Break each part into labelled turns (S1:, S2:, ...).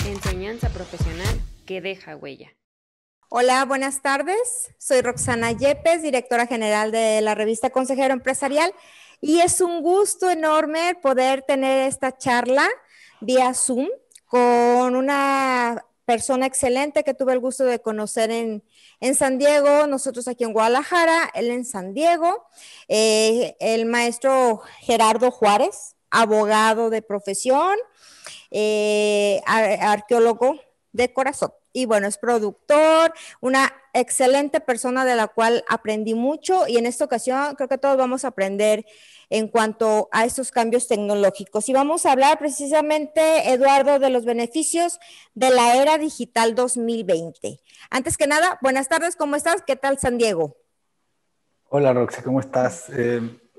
S1: Enseñanza profesional que deja huella.
S2: Hola, buenas tardes. Soy Roxana Yepes, directora general de la revista Consejero Empresarial, y es un gusto enorme poder tener esta charla vía Zoom con una persona excelente que tuve el gusto de conocer en San Diego, nosotros aquí en Guadalajara, él en San Diego, el maestro Gerardo Juárez, abogado de profesión, arqueólogo de corazón. Y bueno, es productor, una excelente persona de la cual aprendí mucho, y en esta ocasión creo que todos vamos a aprender en cuanto a estos cambios tecnológicos. Y vamos a hablar precisamente, Eduardo, de los beneficios de la era digital 2020. Antes que nada, buenas tardes, ¿cómo estás? ¿Qué tal San Diego?
S3: Hola Roxy, ¿cómo estás?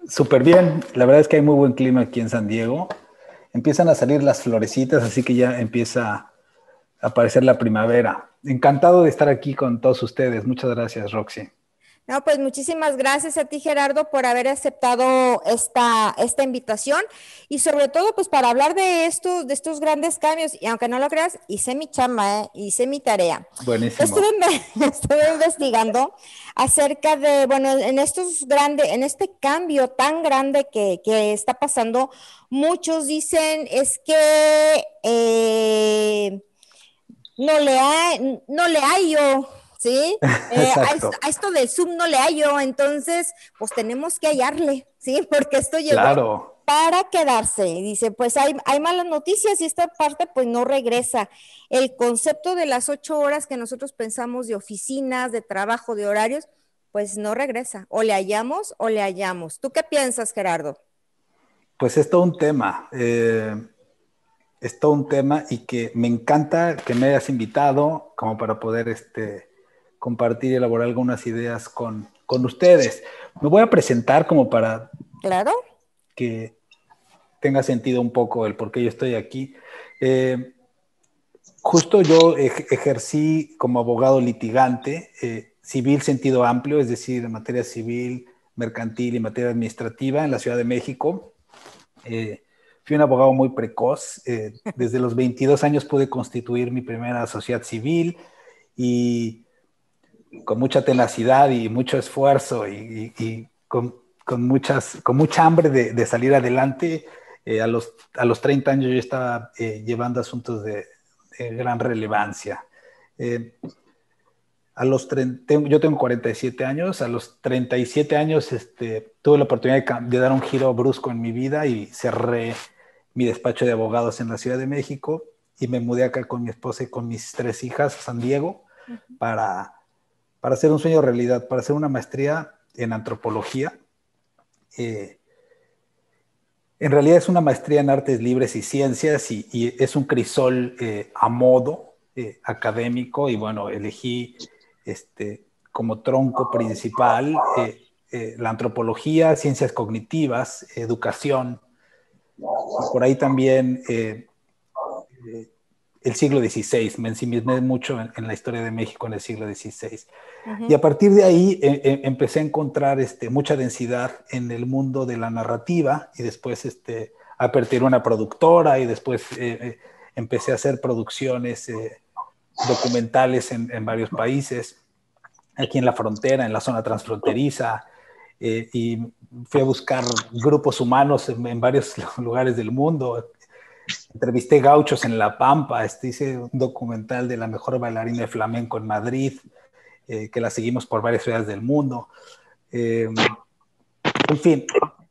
S3: Súper bien, la verdad es que hay muy buen clima aquí en San Diego. Empiezan a salir las florecitas, así que ya empieza a aparecer la primavera. Encantado de estar aquí con todos ustedes. Muchas gracias, Roxy.
S2: No, pues muchísimas gracias a ti, Gerardo, por haber aceptado esta invitación, y sobre todo pues para hablar de estos grandes cambios. Y aunque no lo creas, hice mi chamba, hice mi tarea.
S3: Buenísimo.
S2: Estuve investigando acerca de, bueno, en este cambio tan grande que está pasando. Muchos dicen es que no le hallo, ¿sí?
S3: Exacto.
S2: A esto del Zoom no le hallo, entonces pues tenemos que hallarle, ¿sí? Porque esto llegó
S3: Claro.
S2: para quedarse. Dice, pues hay malas noticias y esta parte pues no regresa. El concepto de las 8 horas que nosotros pensamos de oficinas, de trabajo, de horarios, pues no regresa. O le hallamos o le hallamos. ¿Tú qué piensas, Gerardo?
S3: Pues es todo un tema. Es todo un tema, y que me encanta que me hayas invitado como para poder compartir y elaborar algunas ideas con ustedes. Me voy a presentar como para
S2: Claro.
S3: que tenga sentido un poco el por qué yo estoy aquí. Justo yo ejercí como abogado litigante, civil sentido amplio, es decir, en materia civil, mercantil y materia administrativa en la Ciudad de México. Fui un abogado muy precoz. Desde los 22 años pude constituir mi primera sociedad civil, y con mucha tenacidad y mucho esfuerzo y con mucha hambre de salir adelante, a los 30 años yo estaba llevando asuntos de gran relevancia. Yo tengo 47 años, a los 37 años tuve la oportunidad de dar un giro brusco en mi vida y cerré mi despacho de abogados en la Ciudad de México, y me mudé acá con mi esposa y con mis 3 hijas a San Diego para hacer un sueño realidad, para hacer una maestría en antropología. En realidad es una maestría en artes libres y ciencias, y es un crisol a modo académico, y bueno, elegí como tronco principal la antropología, ciencias cognitivas, educación, y por ahí también el siglo XVI. Me ensimismé mucho en la historia de México en el siglo XVI. Y a partir de ahí empecé a encontrar mucha densidad en el mundo de la narrativa, y después aperturé una productora, y después empecé a hacer producciones documentales en varios países, aquí en la frontera, en la zona transfronteriza, y fui a buscar grupos humanos en varios lugares del mundo. Entrevisté gauchos en La Pampa, hice un documental de la mejor bailarina de flamenco en Madrid, que la seguimos por varias ciudades del mundo. En fin,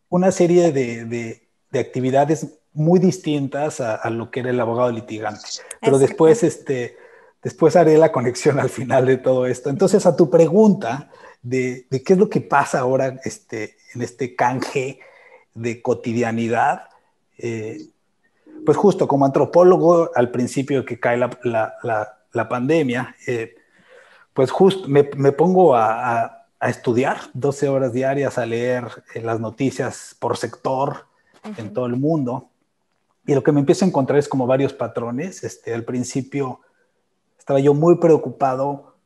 S3: una serie de actividades muy distintas a lo que era el abogado litigante. Pero después haré la conexión al final de todo esto. Entonces, a tu pregunta de qué es lo que pasa ahora en este canje de cotidianidad, pues justo como antropólogo, al principio que cae la pandemia, pues justo me pongo a estudiar 12 horas diarias, a leer las noticias por sector en todo el mundo. Y lo que me empiezo a encontrar es como varios patrones. Al principio estaba yo muy preocupado,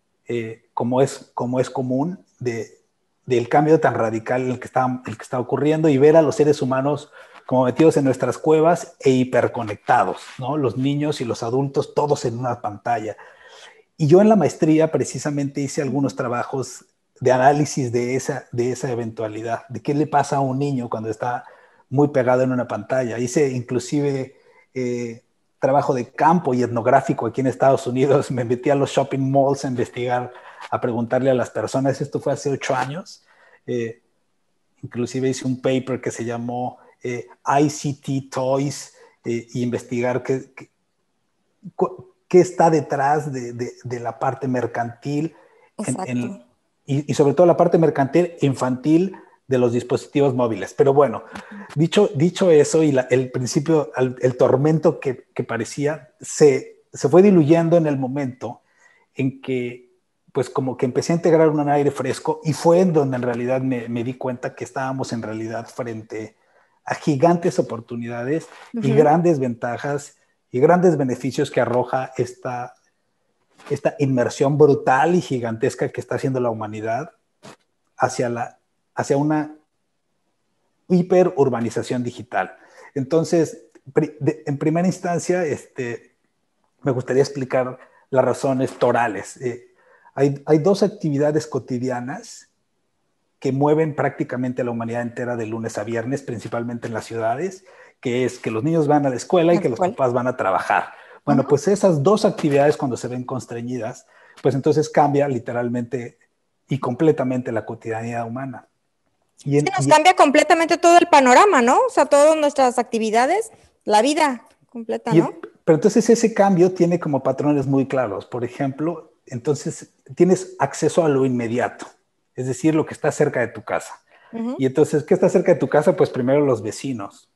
S3: como es común, del cambio tan radical el que está ocurriendo, y ver a los seres humanos como metidos en nuestras cuevas e hiperconectados, ¿no? Los niños y los adultos, todos en una pantalla. Y yo en la maestría precisamente hice algunos trabajos de análisis de esa eventualidad, de qué le pasa a un niño cuando está muy pegado en una pantalla. Hice inclusive trabajo de campo y etnográfico aquí en Estados Unidos. Me metí a los shopping malls a investigar, a preguntarle a las personas. Esto fue hace 8 años. Inclusive hice un paper que se llamó ICT Toys, y investigar qué está detrás de la parte mercantil y sobre todo la parte mercantil infantil de los dispositivos móviles. Pero bueno, dicho eso y el principio, el tormento que parecía, se fue diluyendo en el momento en que pues como que empecé a integrar un aire fresco, y fue en donde en realidad me di cuenta que estábamos en realidad frente a gigantes oportunidades y grandes ventajas y grandes beneficios que arroja esta inmersión brutal y gigantesca que está haciendo la humanidad hacia una hiperurbanización digital. Entonces, en primera instancia, me gustaría explicar las razones torales. Hay 2 actividades cotidianas que mueven prácticamente a la humanidad entera de lunes a viernes, principalmente en las ciudades, que es que los niños van a la escuela y que los papás van a trabajar. Bueno, pues esas 2 actividades, cuando se ven constreñidas, pues entonces cambia literalmente y completamente la cotidianidad humana.
S2: Nos cambia completamente todo el panorama, ¿no? O sea, todas nuestras actividades, la vida completa, ¿no?
S3: Pero entonces ese cambio tiene como patrones muy claros. Por ejemplo, entonces tienes acceso a lo inmediato, es decir, lo que está cerca de tu casa. Y entonces, ¿qué está cerca de tu casa? Pues primero los vecinos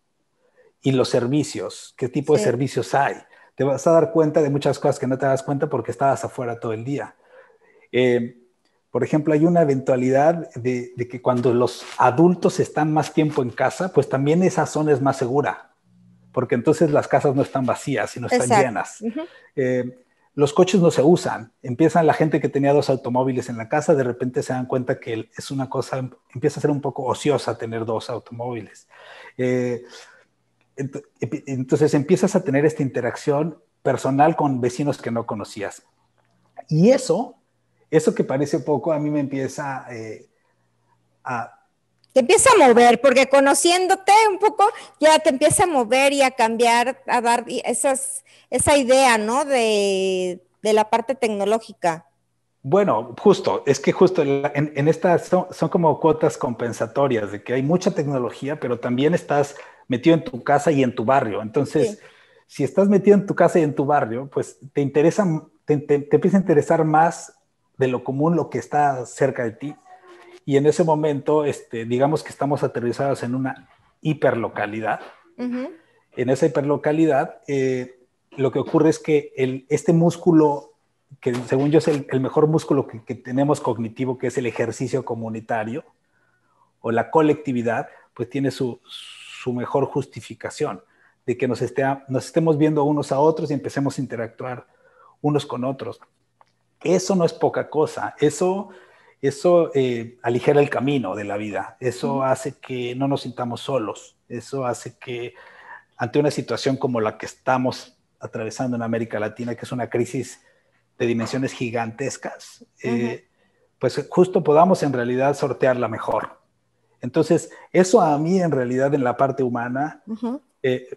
S3: y los servicios. ¿Qué tipo de servicios hay? Te vas a dar cuenta de muchas cosas que no te das cuenta porque estabas afuera todo el día. Por ejemplo, hay una eventualidad de que cuando los adultos están más tiempo en casa, pues también esa zona es más segura, porque entonces las casas no están vacías, sino están llenas. Los coches no se usan. Empiezan la gente que tenía 2 automóviles en la casa, de repente se dan cuenta que es una cosa, empieza a ser un poco ociosa tener 2 automóviles. Entonces empiezas a tener esta interacción personal con vecinos que no conocías. Y eso que parece poco, a mí me empieza
S2: te empieza a mover, porque conociéndote un poco, ya te empieza a mover y a cambiar, a dar esa idea, ¿no? De la parte tecnológica.
S3: Bueno, es que justo en estas son como cuotas compensatorias, de que hay mucha tecnología, pero también estás metido en tu casa y en tu barrio. Entonces, si estás metido en tu casa y en tu barrio, pues te empieza a interesar más de lo común lo que está cerca de ti. Y en ese momento, digamos que estamos aterrizados en una hiperlocalidad. En esa hiperlocalidad, lo que ocurre es que este músculo, que según yo es el mejor músculo que tenemos cognitivo, que es el ejercicio comunitario o la colectividad, pues tiene su mejor justificación de que nos estemos viendo unos a otros y empecemos a interactuar unos con otros. Eso no es poca cosa. Eso aligera el camino de la vida. Eso hace que no nos sintamos solos. Eso hace que ante una situación como la que estamos atravesando en América Latina, que es una crisis de dimensiones gigantescas, pues justo podamos en realidad sortearla mejor. Entonces, eso a mí en realidad en la parte humana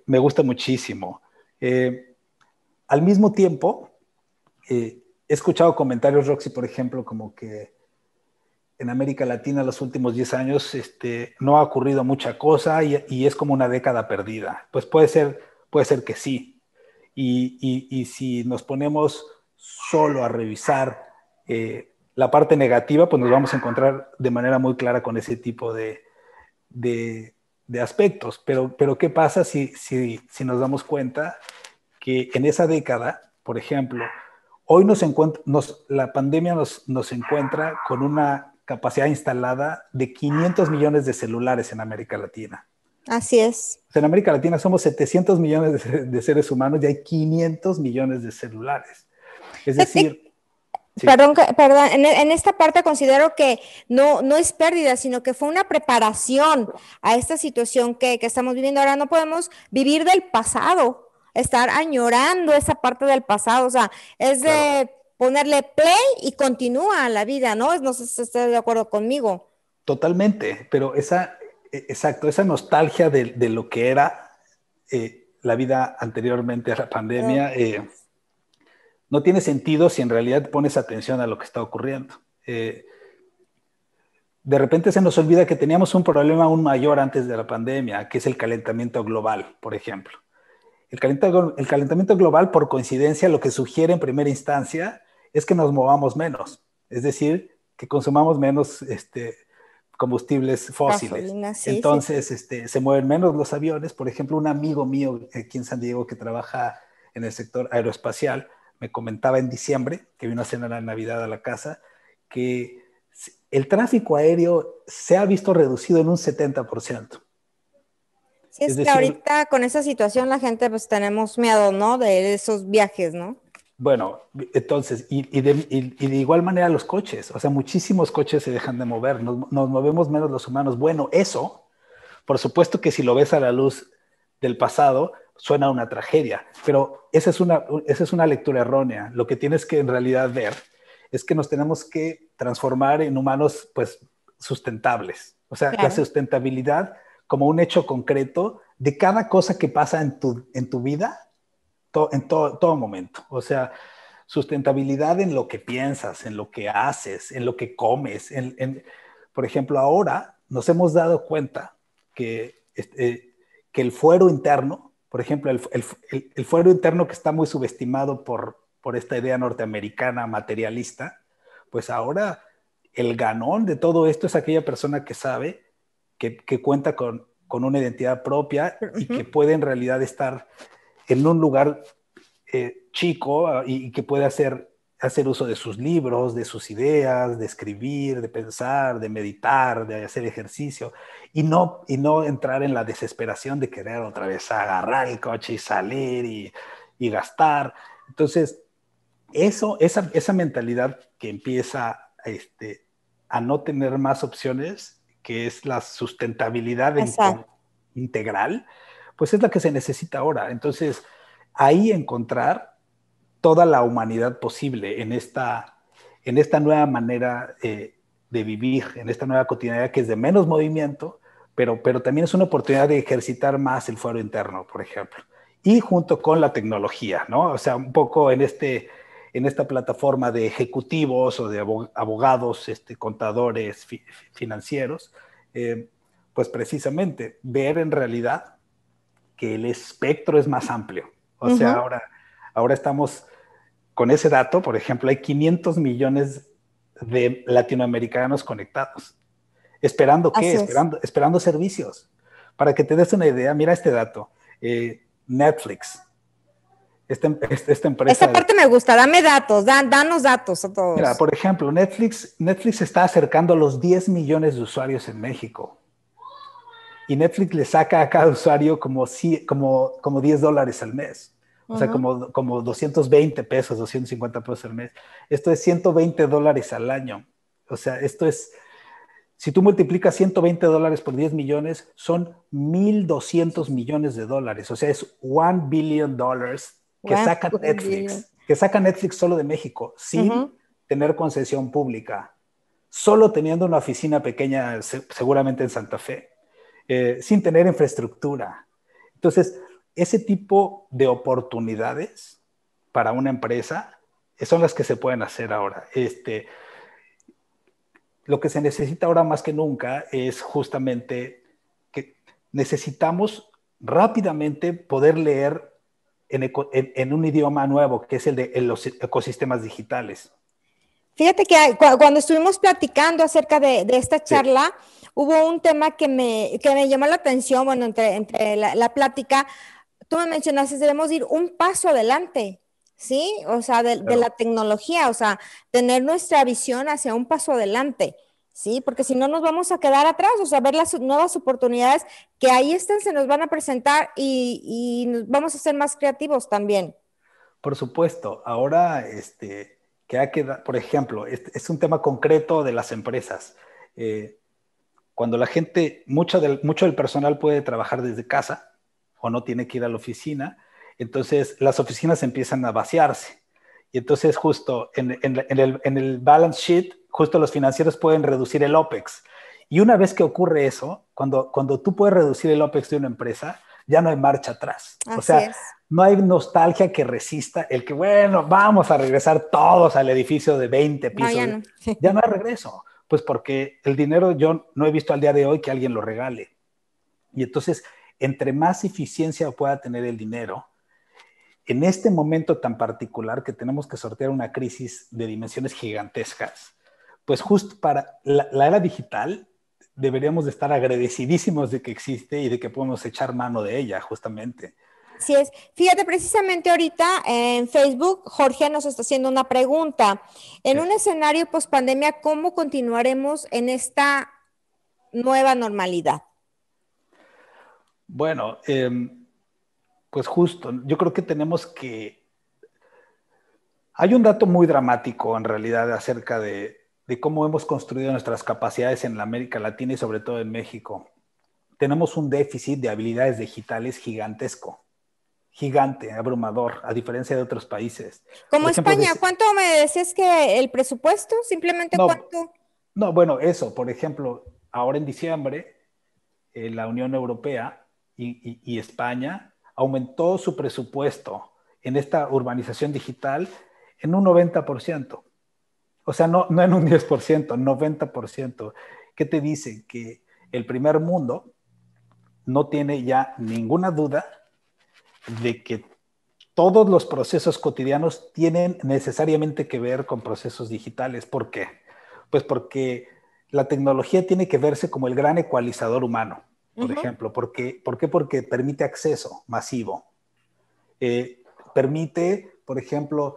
S3: me gusta muchísimo. Al mismo tiempo, he escuchado comentarios, Roxy, por ejemplo, como que en América Latina los últimos 10 años no ha ocurrido mucha cosa y es como una década perdida. Pues puede ser que sí. Y si nos ponemos solo a revisar la parte negativa, pues nos vamos a encontrar de manera muy clara con ese tipo de aspectos. Pero ¿qué pasa si nos damos cuenta que en esa década, por ejemplo, hoy la pandemia nos encuentra con una capacidad instalada de 500 millones de celulares en América Latina.
S2: Así es.
S3: En América Latina somos 700 millones de seres humanos y hay 500 millones de celulares. Es decir... Sí.
S2: Perdón, en esta parte considero que no es pérdida, sino que fue una preparación a esta situación que estamos viviendo ahora. No podemos vivir del pasado, estar añorando esa parte del pasado, o sea, es
S3: Claro.
S2: de ponerle play y continúa la vida, ¿no? No sé si estás de acuerdo conmigo.
S3: Totalmente, pero exacto, esa nostalgia de lo que era la vida anteriormente a la pandemia, no tiene sentido si en realidad pones atención a lo que está ocurriendo. De repente se nos olvida que teníamos un problema aún mayor antes de la pandemia, que es el calentamiento global, por ejemplo. El calentamiento global, por coincidencia, lo que sugiere en primera instancia es que nos movamos menos, es decir, que consumamos menos combustibles fósiles.
S2: Gasolina, sí, sí, sí.
S3: Entonces, se mueven menos los aviones. Por ejemplo, un amigo mío aquí en San Diego que trabaja en el sector aeroespacial me comentaba en diciembre, que vino a cenar a Navidad a la casa, que el tráfico aéreo se ha visto reducido en un 70%.
S2: Sí,
S3: Es
S2: es que
S3: decir,
S2: ahorita con esa situación la gente pues tenemos miedo, ¿no? De esos viajes, ¿no?
S3: bueno, entonces, y de igual manera los coches, o sea, muchísimos coches se dejan de mover, nos movemos menos los humanos. Bueno, eso, por supuesto que si lo ves a la luz del pasado, suena a una tragedia, pero esa es una lectura errónea. Lo que tienes que en realidad ver es que nos tenemos que transformar en humanos, pues, sustentables. O sea, la
S2: Claro.
S3: sustentabilidad como un hecho concreto de cada cosa que pasa en tu vida en todo momento. O sea, sustentabilidad en lo que piensas, en lo que haces, en lo que comes. Por ejemplo, ahora nos hemos dado cuenta que el fuero interno, por ejemplo, el fuero interno que está muy subestimado por esta idea norteamericana materialista, pues ahora el ganón de todo esto es aquella persona que sabe que cuenta con una identidad propia y que puede en realidad estar en un lugar chico y que puede hacer uso de sus libros, de sus ideas, de escribir, de pensar, de meditar, de hacer ejercicio y no entrar en la desesperación de querer otra vez agarrar el coche y salir y gastar. Entonces, esa mentalidad que empieza a no tener más opciones, que es la sustentabilidad integral, pues es la que se necesita ahora. Entonces, ahí encontrar toda la humanidad posible en esta nueva manera de vivir, en esta nueva cotidianidad que es de menos movimiento, pero también es una oportunidad de ejercitar más el fuero interno, por ejemplo. Y junto con la tecnología, ¿no? O sea, un poco en esta plataforma de ejecutivos o de abogados, contadores financieros, pues precisamente ver en realidad que el espectro es más amplio. O sea, ahora estamos con ese dato, por ejemplo, hay 500 millones de latinoamericanos conectados. ¿Esperando qué?
S2: Así es.
S3: Esperando servicios. Para que te des una idea, mira este dato. Netflix, esta
S2: Esta
S3: empresa
S2: parte me gusta, dame datos, danos datos a
S3: Mira,
S2: todos.
S3: por ejemplo, Netflix está acercando a los 10 millones de usuarios en México. Y Netflix le saca a cada usuario como $10 al mes. O sea, como 220 pesos, 250 pesos al mes. Esto es $120 al año. O sea, si tú multiplicas $120 por 10 millones, son 1,200 millones de dólares. O sea, es $1 billion que saca Netflix solo de México, sin tener concesión pública, solo teniendo una oficina pequeña, seguramente en Santa Fe. Sin tener infraestructura. Entonces, ese tipo de oportunidades para una empresa son las que se pueden hacer ahora. Lo que se necesita ahora más que nunca es justamente que necesitamos rápidamente poder leer en un idioma nuevo, que es el de los ecosistemas digitales.
S2: Fíjate que cuando estuvimos platicando acerca de esta
S3: Sí.
S2: charla, hubo un tema que me llamó la atención, bueno, entre la plática, tú me mencionaste, debemos ir un paso adelante, ¿sí? O sea, de la tecnología, o sea, tener nuestra visión hacia un paso adelante, ¿sí? Porque si no nos vamos a quedar atrás, o sea, ver las nuevas oportunidades que ahí están, se nos van a presentar y vamos a ser más creativos también.
S3: Por supuesto, ahora que ha quedado, por ejemplo, es un tema concreto de las empresas. Cuando la gente, mucho del personal puede trabajar desde casa o no tiene que ir a la oficina, entonces las oficinas empiezan a vaciarse. Y entonces justo en el balance sheet, justo los financieros pueden reducir el OPEX. Y una vez que ocurre eso, cuando tú puedes reducir el OPEX de una empresa, ya no hay marcha atrás. O sea, no hay nostalgia que resista el que, bueno, vamos a regresar todos al edificio de 20 pisos. No, ya no. Ya no hay regreso. Pues porque el dinero yo no he visto al día de hoy que alguien lo regale. Y entonces, entre más eficiencia pueda tener el dinero, en este momento tan particular que tenemos que sortear una crisis de dimensiones gigantescas, pues justo para la era digital deberíamos de estar agradecidísimos de que existe y de que podemos echar mano de ella, justamente.
S2: Así es. Fíjate, precisamente ahorita en Facebook, Jorge nos está haciendo una pregunta. En un escenario post-pandemia, ¿cómo continuaremos en esta nueva normalidad?
S3: Bueno, pues justo, yo creo que tenemos que... Hay un dato muy dramático en realidad acerca de cómo hemos construido nuestras capacidades en la América Latina y sobre todo en México. Tenemos un déficit de habilidades digitales gigantesco. Gigante, abrumador, a diferencia de otros países.
S2: Como España, ¿cuánto me decías que el presupuesto? Simplemente ¿cuánto?
S3: No, bueno, eso, por ejemplo, ahora en diciembre, la Unión Europea y España aumentó su presupuesto en esta urbanización digital en un 90%. O sea, no en un 10%, 90%. ¿Qué te dice? Que el primer mundo no tiene ya ninguna duda de que todos los procesos cotidianos tienen necesariamente que ver con procesos digitales. ¿Por qué? Pues porque la tecnología tiene que verse como el gran ecualizador humano, por ejemplo. ¿Por qué? Porque permite acceso masivo. Permite, por ejemplo,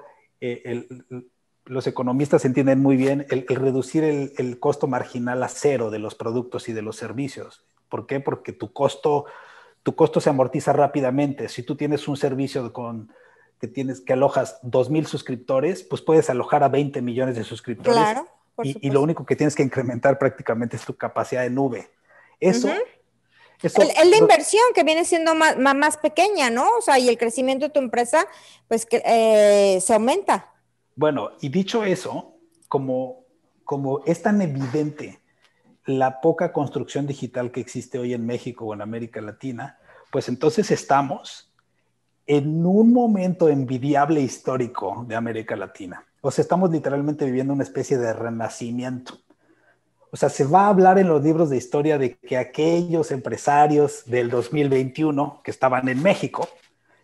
S3: los economistas entienden muy bien el reducir el costo marginal a cero de los productos y de los servicios. ¿Por qué? Porque tu costo se amortiza rápidamente. Si tú tienes un servicio que alojas 2,000 suscriptores, pues puedes alojar a 20 millones de suscriptores.
S2: Claro,
S3: y lo único que tienes que incrementar prácticamente es tu capacidad de nube. Eso...
S2: Es la inversión que viene siendo más pequeña, ¿no? O sea, y el crecimiento de tu empresa, pues se aumenta.
S3: Bueno, y dicho eso, como es tan evidente la poca construcción digital que existe hoy en México o en América Latina, pues entonces estamos en un momento envidiable histórico de América Latina. O sea, estamos literalmente viviendo una especie de renacimiento. O sea, se va a hablar en los libros de historia de que aquellos empresarios del 2021 que estaban en México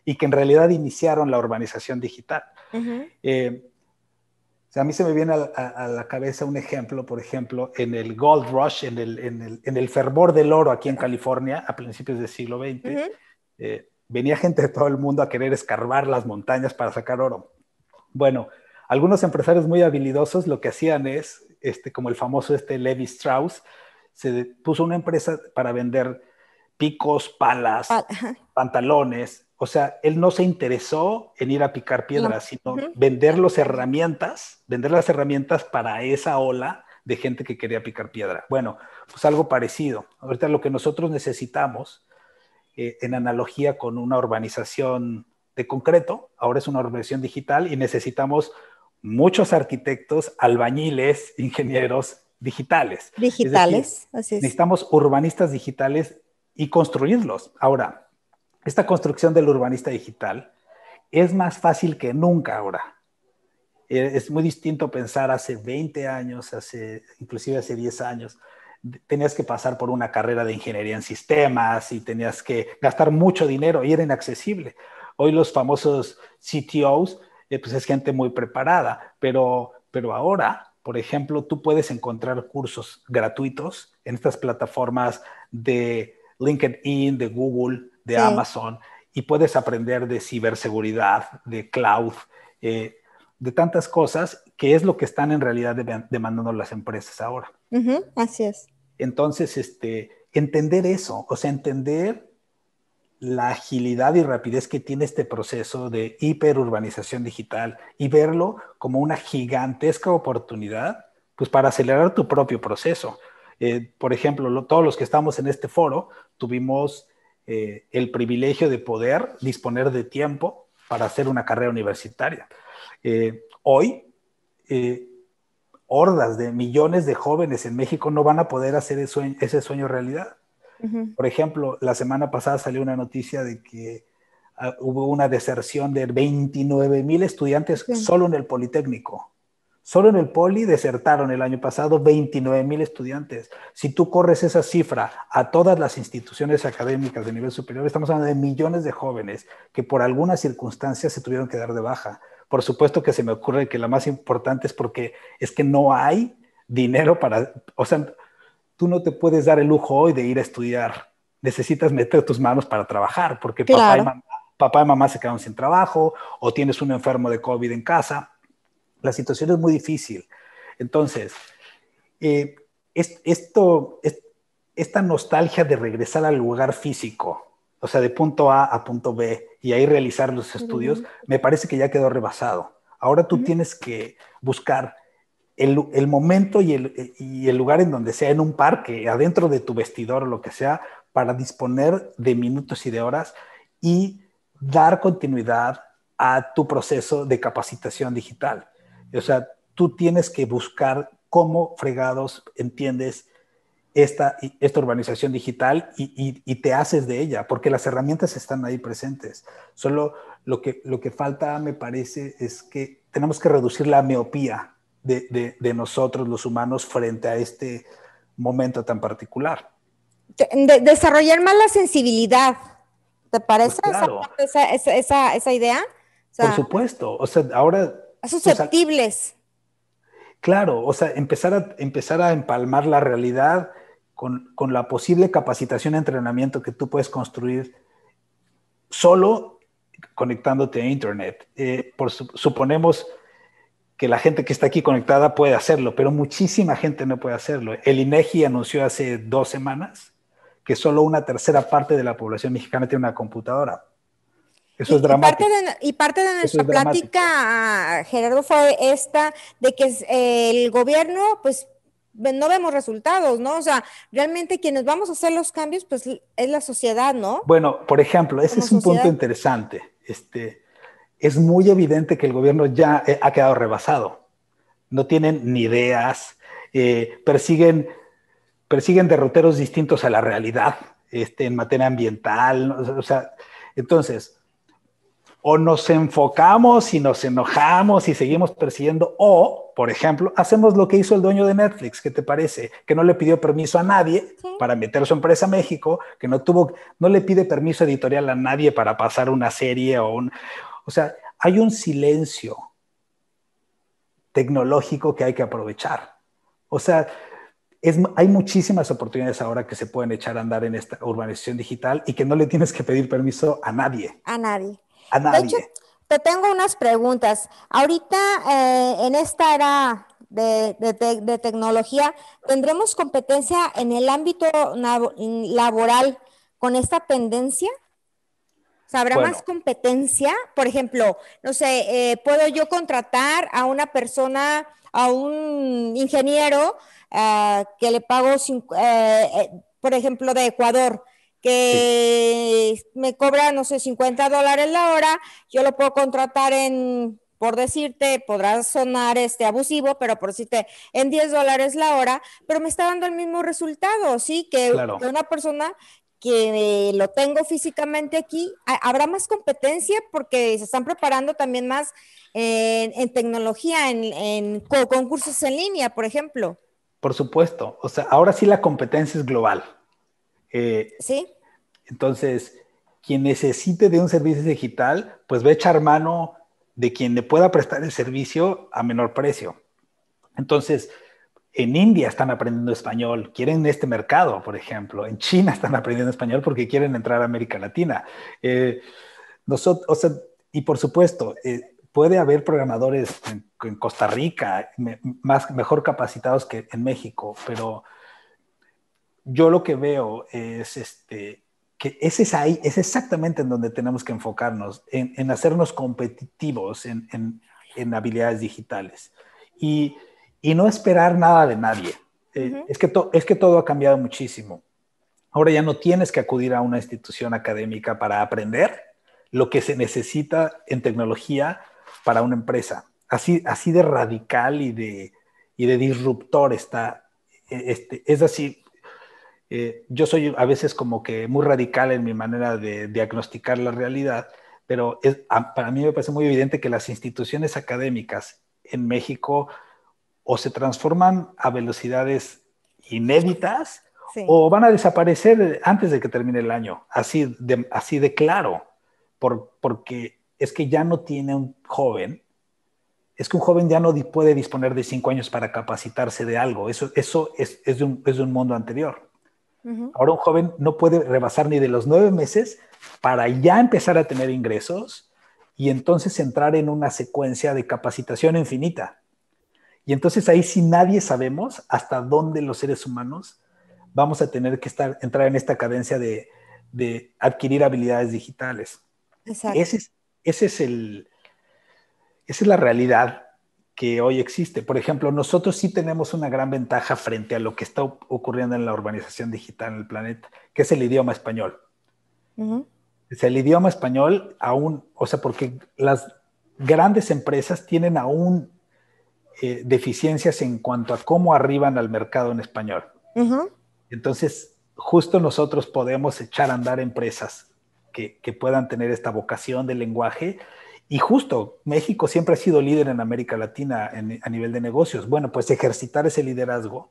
S3: y que en realidad iniciaron la urbanización digital. O sea, a mí se me viene a la cabeza un ejemplo, por ejemplo, en el Gold Rush, en el fervor del oro aquí en California, a principios del siglo XX, venía gente de todo el mundo a querer escarbar las montañas para sacar oro. Bueno, algunos empresarios muy habilidosos lo que hacían es, como el famoso Levi Strauss, se puso una empresa para vender picos, palas, pantalones. O sea, él no se interesó en ir a picar piedras, sino vender las herramientas para esa ola de gente que quería picar piedra. Bueno, pues algo parecido. Ahorita lo que nosotros necesitamos, en analogía con una urbanización de concreto, ahora es una urbanización digital y necesitamos muchos arquitectos, albañiles, ingenieros digitales.
S2: Digitales,
S3: así es. Necesitamos urbanistas digitales y construirlos. Ahora, esta construcción del urbanista digital es más fácil que nunca ahora. Es muy distinto pensar hace 20 años, inclusive hace 10 años. Tenías que pasar por una carrera de ingeniería en sistemas y tenías que gastar mucho dinero y era inaccesible. Hoy los famosos CTOs, pues es gente muy preparada, pero ahora, por ejemplo, tú puedes encontrar cursos gratuitos en estas plataformas de LinkedIn, de Google, de Amazon, y puedes aprender de ciberseguridad, de cloud, de tantas cosas, que es lo que están en realidad demandando las empresas ahora.
S2: Así es.
S3: Entonces, entender eso, o sea, entender la agilidad y rapidez que tiene este proceso de hiperurbanización digital y verlo como una gigantesca oportunidad, pues para acelerar tu propio proceso. Por ejemplo, todos los que estamos en este foro tuvimos el privilegio de poder disponer de tiempo para hacer una carrera universitaria. Hoy, hordas de millones de jóvenes en México no van a poder hacer ese sueño realidad. Por ejemplo, la semana pasada salió una noticia de que hubo una deserción de 29,000 estudiantes solo en el Politécnico. Solo en el Poli desertaron el año pasado 29,000 estudiantes. Si tú corres esa cifra a todas las instituciones académicas de nivel superior, estamos hablando de millones de jóvenes que por alguna circunstancia se tuvieron que dar de baja. Por supuesto que se me ocurre que la más importante es que no hay dinero para... O sea, tú no te puedes dar el lujo hoy de ir a estudiar. Necesitas meter tus manos para trabajar, porque
S2: claro,
S3: papá y mamá se quedaron sin trabajo, o tienes un enfermo de COVID en casa. La situación es muy difícil. Entonces, esta nostalgia de regresar al lugar físico, o sea, de punto A a punto B, y ahí realizar los estudios, me parece que ya quedó rebasado. Ahora tú tienes que buscar el momento y el lugar en donde sea, en un parque, adentro de tu vestidor o lo que sea, para disponer de minutos y de horas y dar continuidad a tu proceso de capacitación digital. O sea, tú tienes que buscar cómo fregados entiendes esta urbanización digital y te haces de ella, porque las herramientas están ahí presentes. Solo lo que falta, me parece, es que tenemos que reducir la miopía de nosotros los humanos frente a este momento tan particular.
S2: Desarrollar más la sensibilidad, ¿te parece?
S3: Pues claro,
S2: esa idea. O sea,
S3: por supuesto. O sea, ahora...
S2: susceptibles.
S3: Claro, o sea, empezar a empalmar la realidad con la posible capacitación y entrenamiento que tú puedes construir solo conectándote a Internet. Suponemos que la gente que está aquí conectada puede hacerlo, pero muchísima gente no puede hacerlo. El INEGI anunció hace 2 semanas que solo una tercera parte de la población mexicana tiene una computadora. Eso es dramático.
S2: Y parte de nuestra plática, Gerardo, fue esta de que el gobierno, pues, no vemos resultados, ¿no? O sea, realmente quienes vamos a hacer los cambios, pues, es la sociedad, ¿no?
S3: Bueno, por ejemplo, ese es un punto interesante. Es muy evidente que el gobierno ya ha quedado rebasado. No tienen ni ideas, persiguen derroteros distintos a la realidad en materia ambiental. O sea, entonces, o nos enfocamos y nos enojamos y seguimos persiguiendo, o, por ejemplo, hacemos lo que hizo el dueño de Netflix, ¿qué te parece? Que no le pidió permiso a nadie para meter su empresa a México, que no le pide permiso editorial a nadie para pasar una serie o sea, hay un silencio tecnológico que hay que aprovechar. O sea, hay muchísimas oportunidades ahora que se pueden echar a andar en esta urbanización digital y que no le tienes que pedir permiso a nadie.
S2: A nadie.
S3: A nadie.
S2: De hecho, te tengo unas preguntas. Ahorita, en esta era de tecnología, ¿tendremos competencia en el ámbito laboral con esta tendencia? O sea, ¿habrá más competencia? Por ejemplo, no sé, ¿puedo yo contratar a una persona, a un ingeniero que le pago, por ejemplo, de Ecuador, que me cobra, no sé, $50 la hora? Yo lo puedo contratar por decirte, podrá sonar abusivo, pero por decirte, en $10 la hora, pero me está dando el mismo resultado, ¿sí? Que una persona que lo tengo físicamente aquí. ¿Habrá más competencia porque se están preparando también más en tecnología, en concursos en línea, por ejemplo?
S3: Por supuesto. O sea, ahora sí la competencia es global.
S2: Sí.
S3: Entonces, quien necesite de un servicio digital, pues va a echar mano de quien le pueda prestar el servicio a menor precio. Entonces, en India están aprendiendo español, quieren este mercado, por ejemplo. En China están aprendiendo español porque quieren entrar a América Latina. Y por supuesto, puede haber programadores en Costa Rica mejor capacitados que en México, pero yo lo que veo es que ese es ahí, es exactamente en donde tenemos que enfocarnos, en hacernos competitivos en habilidades digitales y no esperar nada de nadie. Es que todo ha cambiado muchísimo. Ahora ya no tienes que acudir a una institución académica para aprender lo que se necesita en tecnología para una empresa. Así de radical y de disruptor está. Es así. Yo soy a veces como que muy radical en mi manera de diagnosticar la realidad, pero para mí me parece muy evidente que las instituciones académicas en México o se transforman a velocidades inéditas o van a desaparecer antes de que termine el año, así de claro, porque es que ya no tiene un joven, es que un joven ya no puede disponer de 5 años para capacitarse de algo, eso es de un mundo anterior. Ahora un joven no puede rebasar ni de los 9 meses para ya empezar a tener ingresos y entonces entrar en una secuencia de capacitación infinita. Y entonces ahí sí nadie sabemos hasta dónde los seres humanos vamos a tener que entrar en esta cadencia de adquirir habilidades digitales.
S2: Exacto.
S3: Esa es la realidad que hoy existe. Por ejemplo, nosotros sí tenemos una gran ventaja frente a lo que está ocurriendo en la urbanización digital en el planeta, que es el idioma español. Es el idioma español aún, o sea, porque las grandes empresas tienen aún deficiencias en cuanto a cómo arriban al mercado en español. Entonces, justo nosotros podemos echar a andar empresas que puedan tener esta vocación del lenguaje. Y justo, México siempre ha sido líder en América Latina a nivel de negocios. Bueno, pues ejercitar ese liderazgo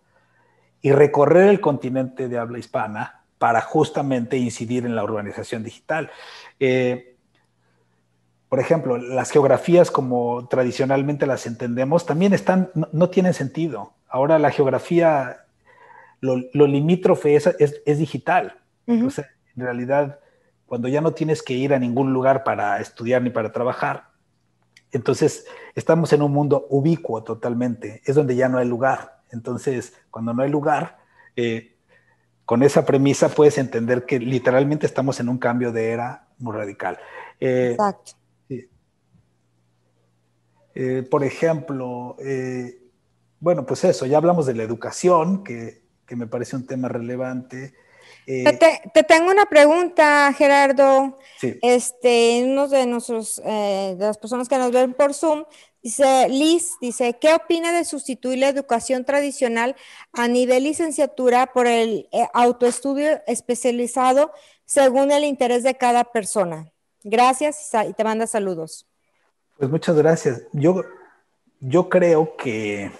S3: y recorrer el continente de habla hispana para justamente incidir en la urbanización digital. Por ejemplo, las geografías como tradicionalmente las entendemos también no tienen sentido. Ahora la geografía, lo limítrofe es digital. O sea, en realidad, cuando ya no tienes que ir a ningún lugar para estudiar ni para trabajar, entonces estamos en un mundo ubicuo totalmente. Es donde ya no hay lugar. Entonces, cuando no hay lugar, con esa premisa puedes entender que literalmente estamos en un cambio de era muy radical.
S2: Exacto.
S3: Por ejemplo, bueno, pues eso, ya hablamos de la educación, que me parece un tema relevante.
S2: Te tengo una pregunta, Gerardo.
S3: Sí.
S2: Uno de las personas que nos ven por Zoom, Liz, dice, ¿qué opina de sustituir la educación tradicional a nivel licenciatura por el autoestudio especializado según el interés de cada persona? Gracias y te manda saludos.
S3: Pues muchas gracias. Yo creo que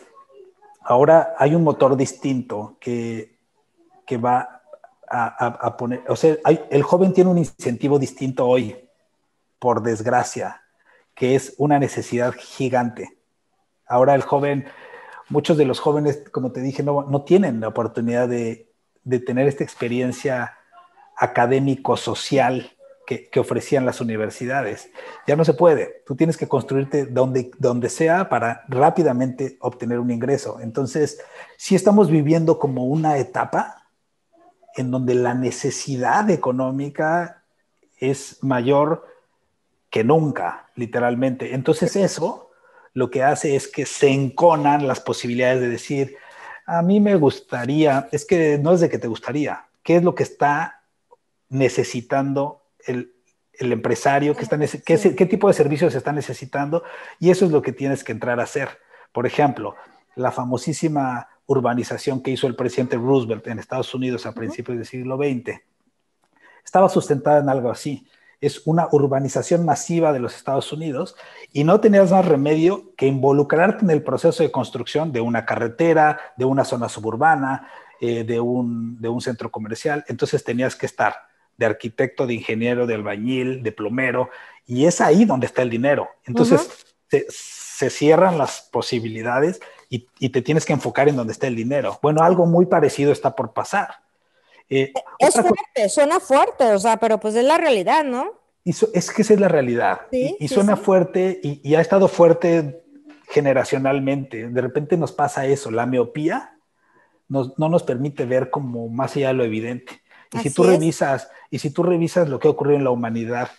S3: ahora hay un motor distinto que va a poner, o sea, el joven tiene un incentivo distinto hoy, por desgracia, que es una necesidad gigante. Ahora muchos de los jóvenes, como te dije, no tienen la oportunidad de tener esta experiencia académico-social que ofrecían las universidades. Ya no se puede. Tú tienes que construirte donde sea para rápidamente obtener un ingreso. Entonces, sí estamos viviendo como una etapa en donde la necesidad económica es mayor que nunca, literalmente. Entonces eso lo que hace es que se enconan las posibilidades de decir, a mí me gustaría, es que no es de que te gustaría, ¿qué es lo que está necesitando el empresario? ¿Qué tipo de servicios está necesitando? Y eso es lo que tienes que entrar a hacer. Por ejemplo, la famosísima urbanización que hizo el presidente Roosevelt en Estados Unidos a principios del siglo XX estaba sustentada en algo así. Es una urbanización masiva de los Estados Unidos y no tenías más remedio que involucrarte en el proceso de construcción de una carretera, de una zona suburbana, de un centro comercial. Entonces tenías que estar de arquitecto, de ingeniero, de albañil, de plomero, y es ahí donde está el dinero. Entonces se cierran las posibilidades y te tienes que enfocar en donde está el dinero. Bueno, algo muy parecido está por pasar.
S2: Suena fuerte, o sea, pero pues es la realidad, ¿no?
S3: Es que esa es la realidad. Sí, suena fuerte y ha estado fuerte generacionalmente. De repente nos pasa eso, la miopía no nos permite ver como más allá de lo evidente. Y si
S2: Así
S3: tú
S2: es.
S3: revisas, lo que ocurrió en la humanidad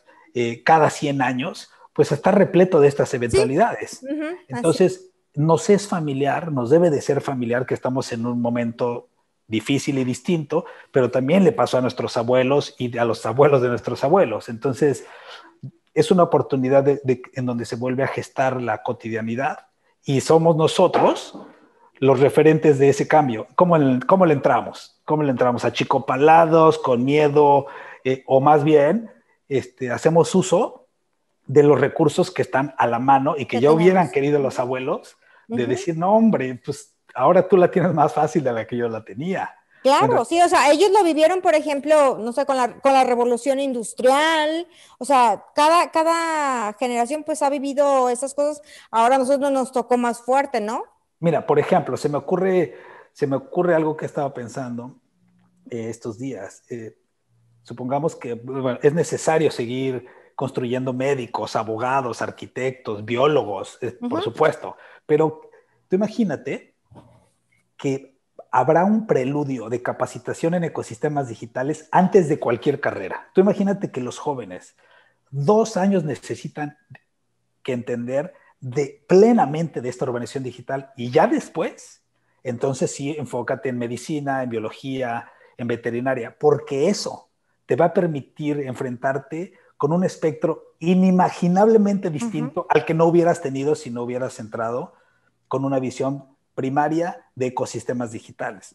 S3: cada 100 años, pues está repleto de estas
S2: Sí.
S3: eventualidades.
S2: Así.
S3: Entonces, nos es familiar, nos debe de ser familiar que estamos en un momento difícil y distinto, pero también le pasó a nuestros abuelos y a los abuelos de nuestros abuelos. Entonces, es una oportunidad en donde se vuelve a gestar la cotidianidad y somos nosotros los referentes de ese cambio. ¿Cómo le entramos? ¿Cómo le entramos? ¿Achicopalados, con miedo, o más bien hacemos uso de los recursos que están a la mano y que ya hubieran querido los abuelos, de decir, no, hombre, pues ahora tú la tienes más fácil de la que yo la tenía?
S2: Claro,
S3: Bueno,
S2: sí, o sea, ellos lo vivieron, por ejemplo, no sé, con la revolución industrial, o sea, cada generación pues ha vivido esas cosas, ahora a nosotros nos tocó más fuerte, ¿no?
S3: mira, por ejemplo, se me ocurre algo que estaba pensando estos días. Supongamos que bueno, es necesario seguir construyendo médicos, abogados, arquitectos, biólogos, por supuesto, pero tú imagínate que habrá un preludio de capacitación en ecosistemas digitales antes de cualquier carrera. Tú imagínate que los jóvenes 2 años necesitan que entender plenamente de esta organización digital y ya después, entonces sí, enfócate en medicina, en biología, en veterinaria, porque eso te va a permitir enfrentarte con un espectro inimaginablemente distinto al que no hubieras tenido si no hubieras entrado con una visión primaria de ecosistemas digitales.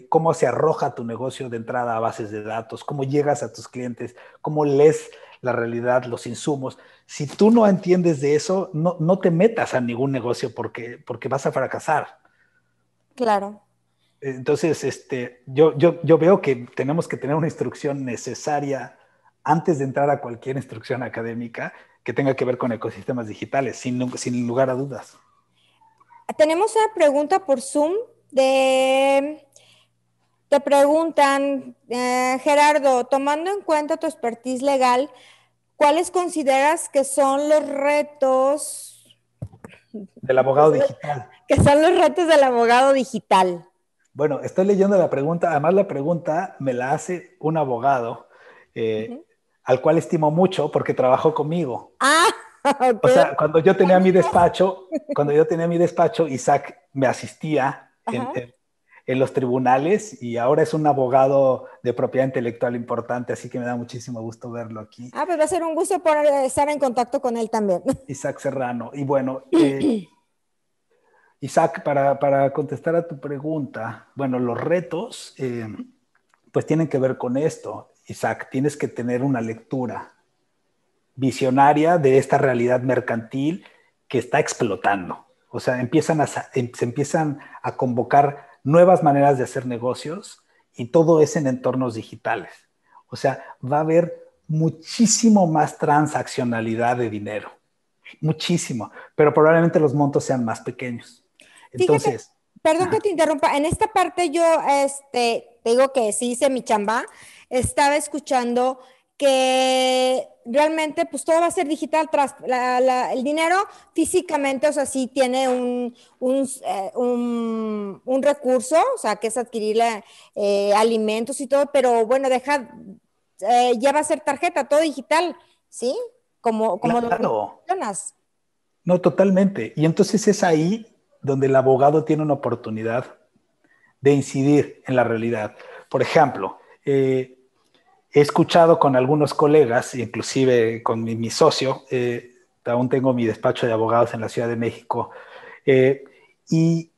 S3: Cómo se arroja tu negocio de entrada a bases de datos, cómo llegas a tus clientes, cómo lees la realidad, los insumos. Si tú no entiendes de eso, no te metas a ningún negocio porque vas a fracasar.
S2: Claro.
S3: Entonces, yo veo que tenemos que tener una instrucción necesaria antes de entrar a cualquier instrucción académica que tenga que ver con ecosistemas digitales, sin lugar a dudas.
S2: Tenemos una pregunta por Zoom te preguntan, Gerardo, tomando en cuenta tu expertise legal, ¿cuáles consideras que son los retos
S3: Del abogado digital.
S2: del abogado digital?
S3: Bueno, estoy leyendo la pregunta. Además, la pregunta me la hace un abogado al cual estimo mucho porque trabajó conmigo.
S2: Ah, ok.
S3: O sea, cuando yo tenía mi despacho, Isaac me asistía en los tribunales y ahora es un abogado de propiedad intelectual importante, así que me da muchísimo gusto verlo aquí.
S2: Ah, pues va a ser un gusto poder estar en contacto con él también.
S3: Isaac Serrano. Y bueno, Isaac, para contestar a tu pregunta, bueno, los retos pues tienen que ver con esto. Isaac, tienes que tener una lectura visionaria de esta realidad mercantil que está explotando. O sea, se empiezan a convocar nuevas maneras de hacer negocios y todo es en entornos digitales. O sea, va a haber muchísimo más transaccionalidad de dinero, muchísimo, pero probablemente los montos sean más pequeños. Entonces,
S2: fíjate, perdón que te interrumpa, en esta parte yo te digo que sí hice mi chamba, estaba escuchando que realmente pues todo va a ser digital, el dinero físicamente, o sea, sí tiene un recurso, o sea, que es adquirir alimentos y todo, pero bueno, ya va a ser tarjeta, todo digital, ¿sí? Como
S3: claro,
S2: lo mencionas.
S3: No, totalmente. Y entonces es ahí donde el abogado tiene una oportunidad de incidir en la realidad. Por ejemplo, he escuchado con algunos colegas, inclusive con mi socio, aún tengo mi despacho de abogados en la Ciudad de México, y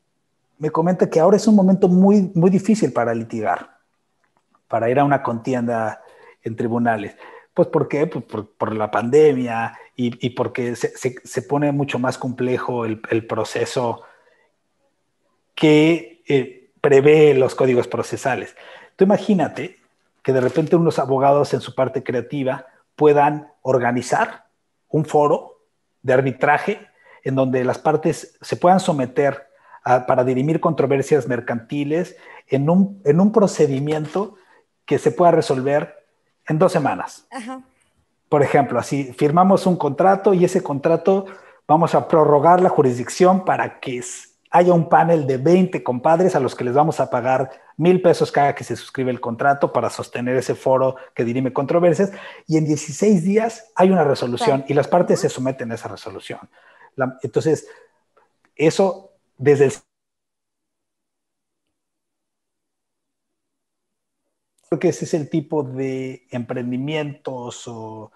S3: me comenta que ahora es un momento muy, muy difícil para litigar, para ir a una contienda en tribunales. Pues ¿por qué? Pues por la pandemia y porque se pone mucho más complejo el proceso que prevé los códigos procesales. Tú imagínate que de repente unos abogados en su parte creativa puedan organizar un foro de arbitraje en donde las partes se puedan someter para dirimir controversias mercantiles en un procedimiento que se pueda resolver en 2 semanas.
S2: Ajá.
S3: Por ejemplo, así firmamos un contrato y ese contrato vamos a prorrogar la jurisdicción para que haya un panel de 20 compadres a los que les vamos a pagar $1,000 cada que se suscribe el contrato para sostener ese foro que dirime controversias, y en 16 días hay una resolución y las partes se someten a esa resolución. Entonces, eso desde el... Creo que ese es el tipo de emprendimientos o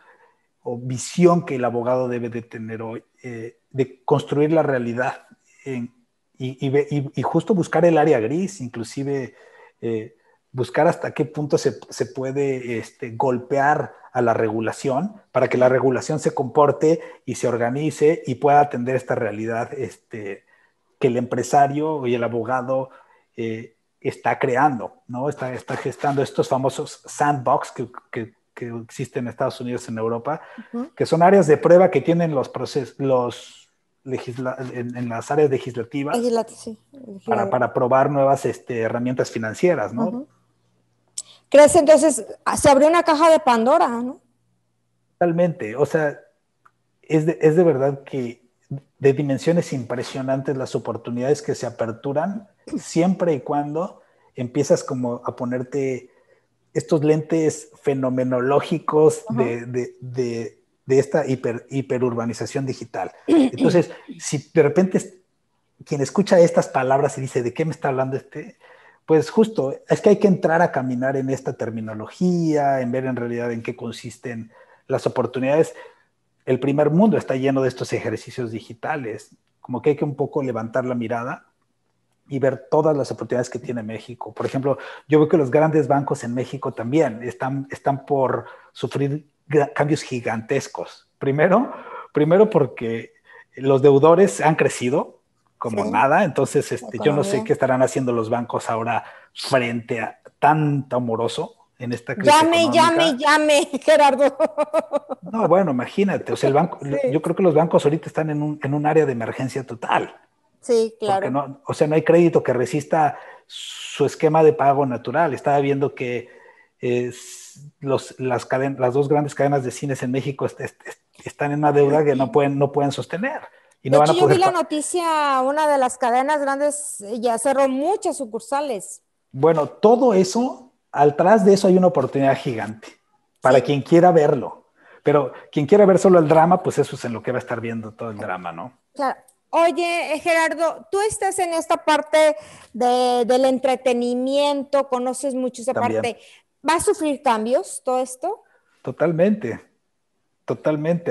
S3: visión que el abogado debe de tener hoy, de construir la realidad y justo buscar el área gris, inclusive buscar hasta qué punto se puede golpear a la regulación para que la regulación se comporte y se organice y pueda atender esta realidad que el empresario y el abogado está creando, ¿no? Está gestando estos famosos sandbox que existen en Estados Unidos, en Europa, que son áreas de prueba que tienen en las áreas legislativas para probar nuevas herramientas financieras, ¿no?
S2: ¿Crees entonces, se abrió una caja de Pandora, ¿no?
S3: Totalmente, o sea, es de verdad que de dimensiones impresionantes las oportunidades que se aperturan siempre y cuando empiezas como a ponerte estos lentes fenomenológicos de esta hiperurbanización digital. Entonces, si de repente quien escucha estas palabras y dice, ¿de qué me está hablando Pues justo, es que hay que entrar a caminar en esta terminología, en ver en realidad en qué consisten las oportunidades. El primer mundo está lleno de estos ejercicios digitales, como que hay que un poco levantar la mirada y ver todas las oportunidades que tiene México. Por ejemplo, yo veo que los grandes bancos en México también están por sufrir cambios gigantescos. Primero porque los deudores han crecido como nada, entonces yo no sé qué estarán haciendo los bancos ahora frente a tanto moroso en esta crisis económica.
S2: Llame, Gerardo.
S3: No, bueno, imagínate, o sea, yo creo que los bancos ahorita están en un área de emergencia total.
S2: Sí, claro.
S3: Porque no hay crédito que resista su esquema de pago natural. Estaba viendo que las dos grandes cadenas de cines en México están en una deuda que no pueden sostener. Y no
S2: de
S3: van
S2: hecho,
S3: a poder
S2: yo vi la noticia, una de las cadenas grandes ya cerró muchas sucursales.
S3: Bueno, todo eso, atrás de eso hay una oportunidad gigante para quien quiera verlo. Pero quien quiera ver solo el drama, pues eso es en lo que va a estar viendo todo el drama, ¿no?
S2: Claro. Oye, Gerardo, tú estás en esta parte del entretenimiento, conoces mucho esa parte. ¿Va a sufrir cambios todo esto?
S3: Totalmente.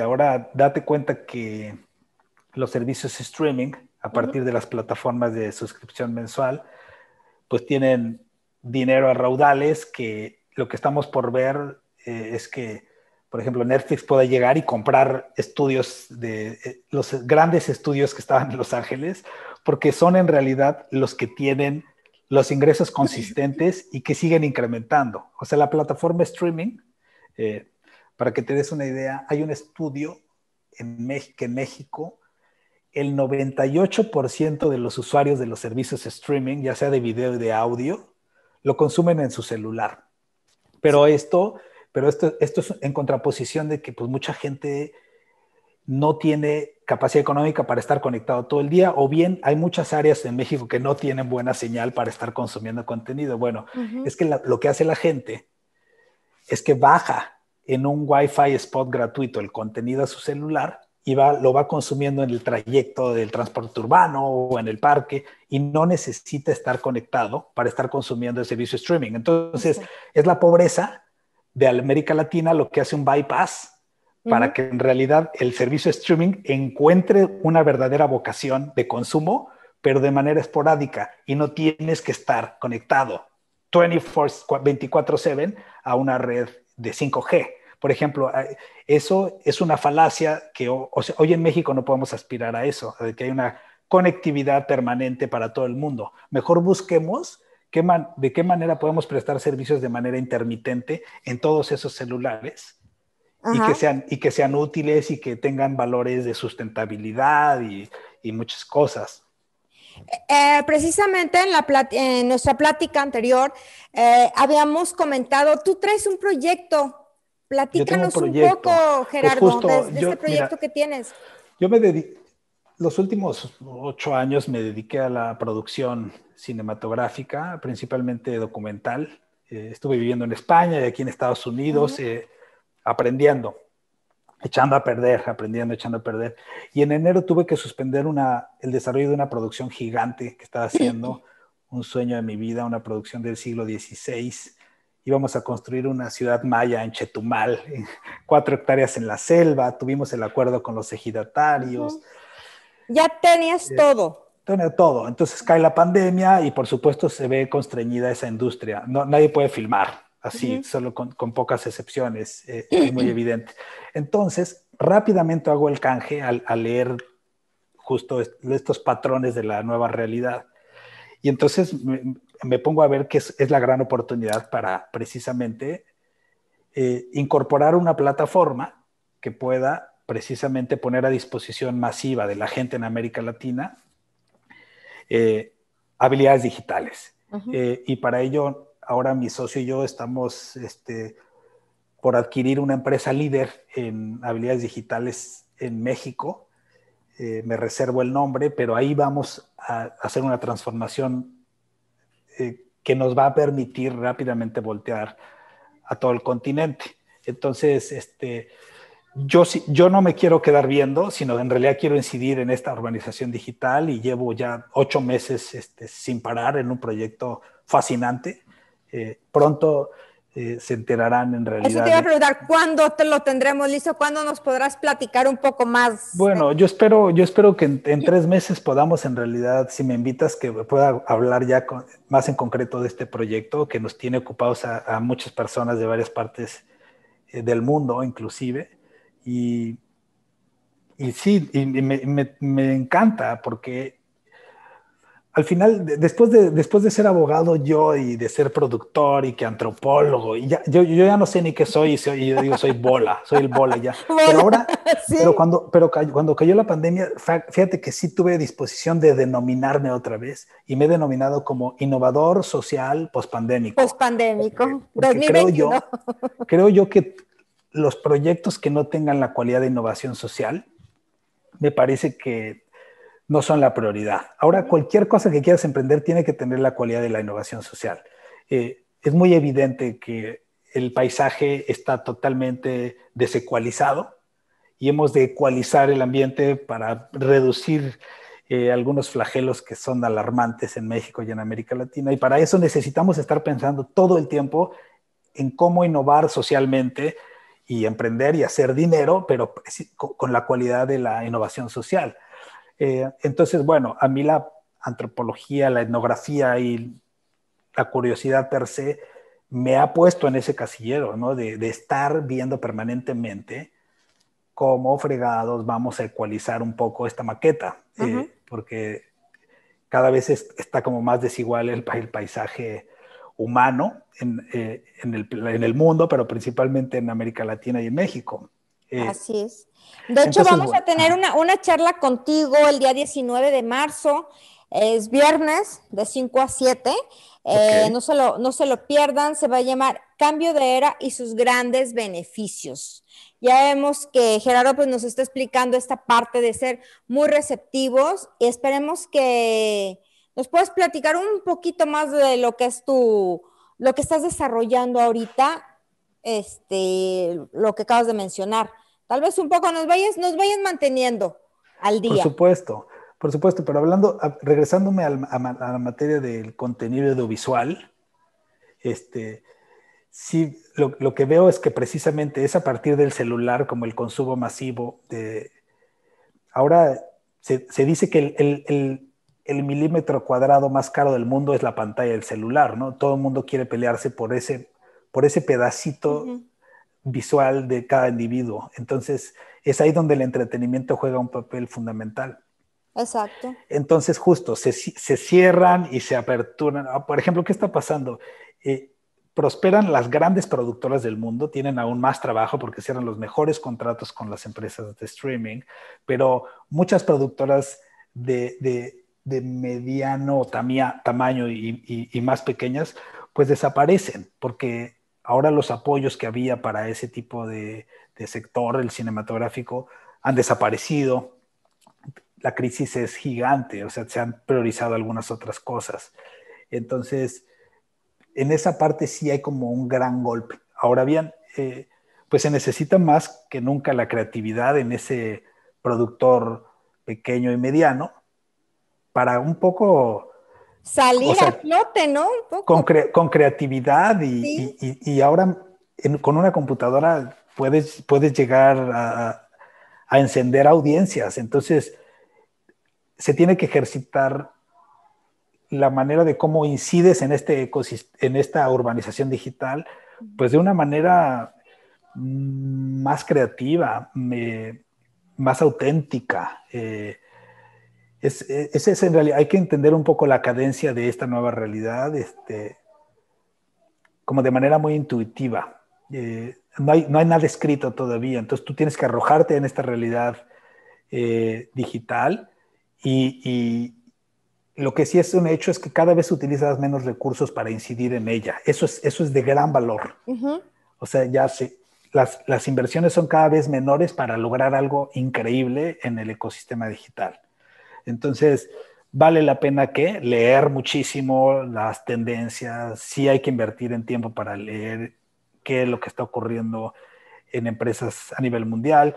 S3: Ahora date cuenta que los servicios streaming, a partir de las plataformas de suscripción mensual, pues tienen dinero a raudales, que lo que estamos por ver es que, por ejemplo, Netflix pueda llegar y comprar estudios los grandes estudios que estaban en Los Ángeles, porque son en realidad los que tienen los ingresos consistentes y que siguen incrementando. O sea, la plataforma streaming, para que te des una idea, hay un estudio que en México el 98% de los usuarios de los servicios streaming, ya sea de video y de audio, lo consumen en su celular. Pero esto es en contraposición de que pues, mucha gente no tiene capacidad económica para estar conectado todo el día, o bien hay muchas áreas en México que no tienen buena señal para estar consumiendo contenido. Bueno, es que lo que hace la gente es que baja en un Wi-Fi spot gratuito el contenido a su celular y lo va consumiendo en el trayecto del transporte urbano o en el parque, y no necesita estar conectado para estar consumiendo el servicio streaming. Entonces, es la pobreza de América Latina lo que hace un bypass para que en realidad el servicio streaming encuentre una verdadera vocación de consumo, pero de manera esporádica, y no tienes que estar conectado 24/7 a una red de 5G. Por ejemplo, eso es una falacia que hoy en México no podemos aspirar a eso, de que hay una conectividad permanente para todo el mundo. Mejor busquemos de qué manera podemos prestar servicios de manera intermitente en todos esos celulares y que sean útiles y que tengan valores de sustentabilidad y muchas cosas.
S2: Precisamente en nuestra plática anterior habíamos comentado, tú traes un proyecto. Platícanos un poco, Gerardo, pues de este proyecto que tienes.
S3: Yo me dedico, Los últimos 8 años me dediqué a la producción cinematográfica, principalmente documental. Estuve viviendo en España y aquí en Estados Unidos, aprendiendo, echando a perder. Y en enero tuve que suspender el desarrollo de una producción gigante que estaba haciendo, un sueño de mi vida, una producción del siglo XVI. Íbamos a construir una ciudad maya en Chetumal, 4 hectáreas en la selva, tuvimos el acuerdo con los ejidatarios.
S2: Ya tenías todo.
S3: Tenía todo. Entonces cae la pandemia y por supuesto se ve constreñida esa industria. No, nadie puede filmar así, solo con pocas excepciones. Es muy evidente. Entonces, rápidamente hago el canje al leer justo estos patrones de la nueva realidad. Y entonces me pongo a ver que es la gran oportunidad para precisamente incorporar una plataforma que pueda precisamente poner a disposición masiva de la gente en América Latina habilidades digitales. Y para ello, ahora mi socio y yo estamos por adquirir una empresa líder en habilidades digitales en México. Me reservo el nombre, pero ahí vamos a hacer una transformación que nos va a permitir rápidamente voltear a todo el continente. Entonces, yo no me quiero quedar viendo, sino en realidad quiero incidir en esta urbanización digital y llevo ya 8 meses sin parar en un proyecto fascinante. Pronto se enterarán en realidad.
S2: Eso te iba a preguntar, ¿cuándo te lo tendremos listo? ¿Cuándo nos podrás platicar un poco más?
S3: Bueno, yo espero que en 3 meses podamos en realidad, si me invitas, que pueda hablar ya más en concreto de este proyecto que nos tiene ocupados a muchas personas de varias partes del mundo, inclusive. Y sí, y me encanta porque al final, después de ser abogado yo y de ser productor y que antropólogo, y yo ya no sé ni qué soy, y yo digo soy el bola ya. Pero ahora, sí. pero cuando cayó la pandemia, fíjate que sí tuve disposición de denominarme otra vez y me he denominado como innovador social pospandémico.
S2: Pospandémico,
S3: porque
S2: 2021.
S3: creo yo que los proyectos que no tengan la cualidad de innovación social, me parece que no son la prioridad. Ahora, cualquier cosa que quieras emprender tiene que tener la cualidad de la innovación social. Es muy evidente que el paisaje está totalmente desecualizado y hemos de ecualizar el ambiente para reducir algunos flagelos que son alarmantes en México y en América Latina. Y para eso necesitamos estar pensando todo el tiempo en cómo innovar socialmente y emprender y hacer dinero, pero con la cualidad de la innovación social. Entonces, bueno, a mí la antropología, la etnografía y la curiosidad per se me ha puesto en ese casillero, ¿no? De estar viendo permanentemente cómo fregados vamos a ecualizar un poco esta maqueta, porque cada vez está como más desigual el paisaje humano en el mundo, pero principalmente en América Latina y en México.
S2: Así es. De hecho, entonces, vamos a tener una charla contigo el día 19 de marzo. Es viernes de 5 a 7. Okay. No se lo pierdan. Se va a llamar Cambio de Era y sus grandes beneficios. Ya vemos que Gerardo pues, nos está explicando esta parte de ser muy receptivos y esperemos que nos puedas platicar un poquito más de lo que es lo que estás desarrollando ahorita, lo que acabas de mencionar. Tal vez un poco nos vayan manteniendo al día.
S3: Por supuesto, pero regresándome a la materia del contenido audiovisual, sí, lo que veo es que precisamente es a partir del celular como el consumo masivo. Ahora se dice que el milímetro cuadrado más caro del mundo es la pantalla del celular, ¿no? Todo el mundo quiere pelearse por ese pedacito visual de cada individuo. Entonces, es ahí donde el entretenimiento juega un papel fundamental.
S2: Exacto.
S3: Entonces, justo, se cierran y se aperturan. Por ejemplo, ¿qué está pasando? Prosperan las grandes productoras del mundo, tienen aún más trabajo porque cierran los mejores contratos con las empresas de streaming, pero muchas productoras de mediano tamaño y más pequeñas, pues desaparecen porque ahora los apoyos que había para ese tipo de sector, el cinematográfico, han desaparecido. la crisis es gigante, o sea, se han priorizado algunas otras cosas. Entonces, en esa parte sí hay como un gran golpe. Ahora bien, pues se necesita más que nunca la creatividad en ese productor pequeño y mediano para un poco, o
S2: Salir a
S3: sea,
S2: flote, ¿no? Un poco.
S3: con creatividad
S2: Sí.
S3: y ahora con una computadora puedes llegar a encender audiencias. Entonces, se tiene que ejercitar la manera de cómo incides en este en esta urbanización digital, pues de una manera más creativa, más auténtica. Es en realidad, hay que entender un poco la cadencia de esta nueva realidad, como de manera muy intuitiva. No hay nada escrito todavía, entonces tú tienes que arrojarte en esta realidad digital y lo que sí es un hecho es que cada vez utilizas menos recursos para incidir en ella. Eso es de gran valor.
S2: Uh-huh.
S3: O sea, las inversiones son cada vez menores para lograr algo increíble en el ecosistema digital. Entonces, vale la pena que leer muchísimo las tendencias, sí hay que invertir en tiempo para leer qué es lo que está ocurriendo en empresas a nivel mundial,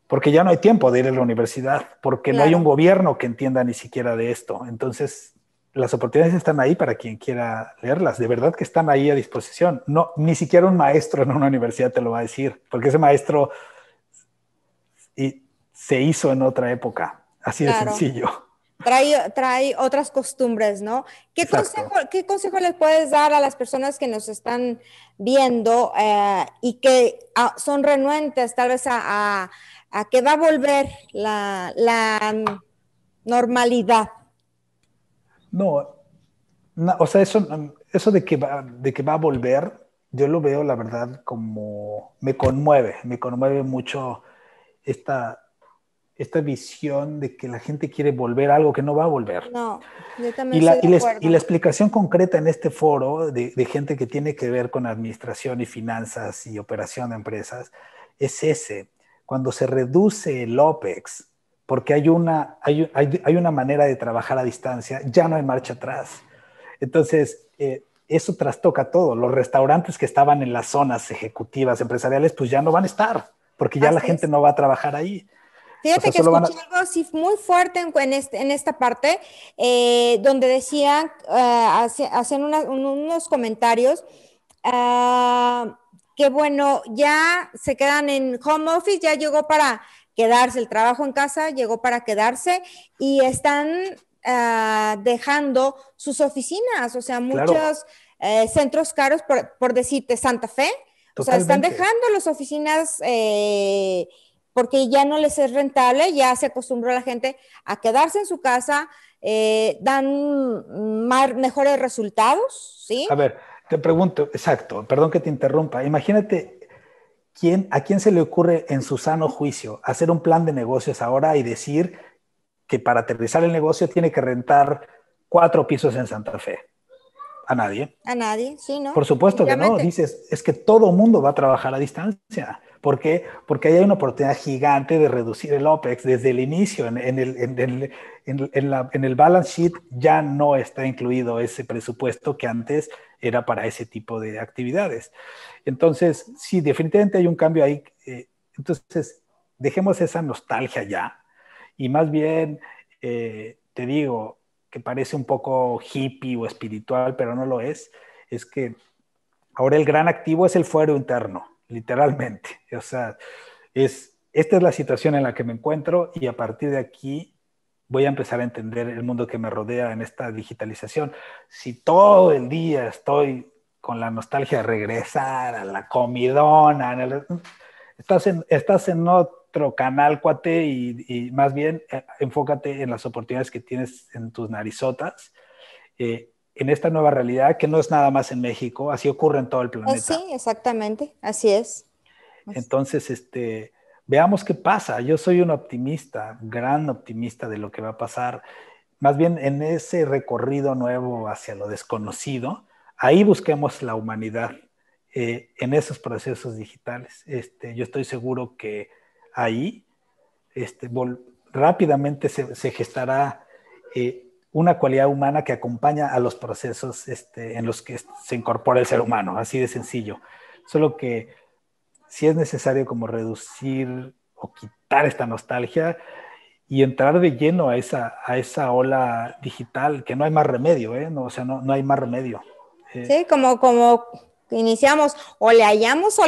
S3: porque ya no hay tiempo de ir a la universidad, porque no hay un
S2: Claro.
S3: gobierno que entienda ni siquiera de esto. Entonces, las oportunidades están ahí para quien quiera leerlas, de verdad que están ahí a disposición. No, ni siquiera un maestro en una universidad te lo va a decir, porque ese maestro se hizo en otra época, así de
S2: Claro.
S3: sencillo.
S2: Trae otras costumbres, ¿no?
S3: Exacto.
S2: ¿Qué consejo les puedes dar a las personas que nos están viendo y que son renuentes tal vez a que va a volver la normalidad?
S3: No, o sea, eso de que va a volver, yo lo veo, la verdad, como me conmueve mucho esta, esta visión de que la gente quiere volver a algo que no va a volver.
S2: No, yo también
S3: Y
S2: estoy de
S3: y la
S2: acuerdo.
S3: explicación concreta en este foro de gente que tiene que ver con administración y finanzas y operación de empresas es ese. Cuando se reduce el OPEX, porque hay una manera de trabajar a distancia, ya no hay marcha atrás. Entonces, eso trastoca todo. Los restaurantes que estaban en las zonas ejecutivas empresariales, pues ya no van a estar, porque ya la
S2: Así
S3: gente
S2: es.
S3: no va a trabajar ahí. O
S2: Fíjate
S3: sea,
S2: que
S3: solo van a...
S2: escuché algo así muy fuerte en esta parte, donde decían, hacían unos comentarios, que bueno, ya se quedan en home office, ya llegó para quedarse, el trabajo en casa llegó para quedarse y están dejando sus oficinas, o sea,
S3: Claro,
S2: muchos centros caros, por decirte Santa Fe, o sea, están
S3: totalmente.
S2: dejando las oficinas porque ya no les es rentable, ya se acostumbró la gente a quedarse en su casa, dan mejores resultados, ¿sí?
S3: A ver, te pregunto, exacto, perdón que te interrumpa. Imagínate a quién se le ocurre en su sano juicio hacer un plan de negocios ahora y decir que para aterrizar el negocio tiene que rentar 4 pisos en Santa Fe. A nadie.
S2: A nadie, sí, ¿no?
S3: Por supuesto que no.
S2: Definitivamente.
S3: Dices, es que todo mundo va a trabajar a distancia. ¿Por qué? Porque ahí hay una oportunidad gigante de reducir el OPEX desde el inicio. En el balance sheet ya no está incluido ese presupuesto que antes era para ese tipo de actividades. Entonces, sí, definitivamente hay un cambio ahí. Entonces, dejemos esa nostalgia ya. Y más bien, te digo, que parece un poco hippie o espiritual, pero no lo es que ahora el gran activo es el fuero interno, literalmente. O sea, esta es la situación en la que me encuentro y a partir de aquí voy a empezar a entender el mundo que me rodea en esta digitalización. Si todo el día estoy con la nostalgia de regresar a la comidona, estás en otro canal, cuate, y más bien enfócate en las oportunidades que tienes en tus narizotas, en esta nueva realidad que no es nada más en México, así ocurre en todo el
S2: Sí,
S3: planeta.
S2: exactamente, así es.
S3: Entonces, veamos qué pasa. Yo soy un optimista, gran optimista de lo que va a pasar. Más bien en ese recorrido nuevo hacia lo desconocido, ahí busquemos la humanidad en esos procesos digitales. Yo estoy seguro que ahí este, rápidamente se gestará una cualidad humana que acompaña a los procesos en los que se incorpora el ser humano, así de sencillo. Solo que sí es necesario como reducir o quitar esta nostalgia y entrar de lleno a esa ola digital, que no hay más remedio, ¿eh? No, o sea, no hay más remedio.
S2: Sí, como iniciamos, o le hallamos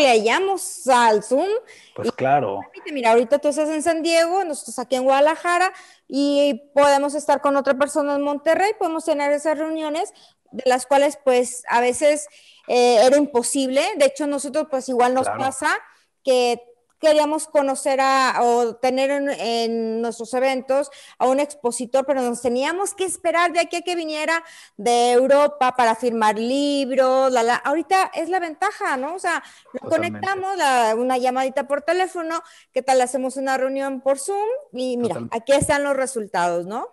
S2: al Zoom.
S3: Pues claro.
S2: Mira, ahorita tú estás en San Diego, nosotros aquí en Guadalajara, y podemos estar con otra persona en Monterrey, podemos tener esas reuniones, de las cuales pues a veces era imposible. De hecho, nosotros pues igual nos pasa que queríamos conocer o tener en nuestros eventos a un expositor, pero nos teníamos que esperar de aquí a que viniera de Europa para firmar libros. Ahorita es la ventaja, ¿no? O sea, lo conectamos, una llamadita por teléfono, ¿qué tal? Hacemos una reunión por Zoom y mira, aquí están los resultados, ¿no?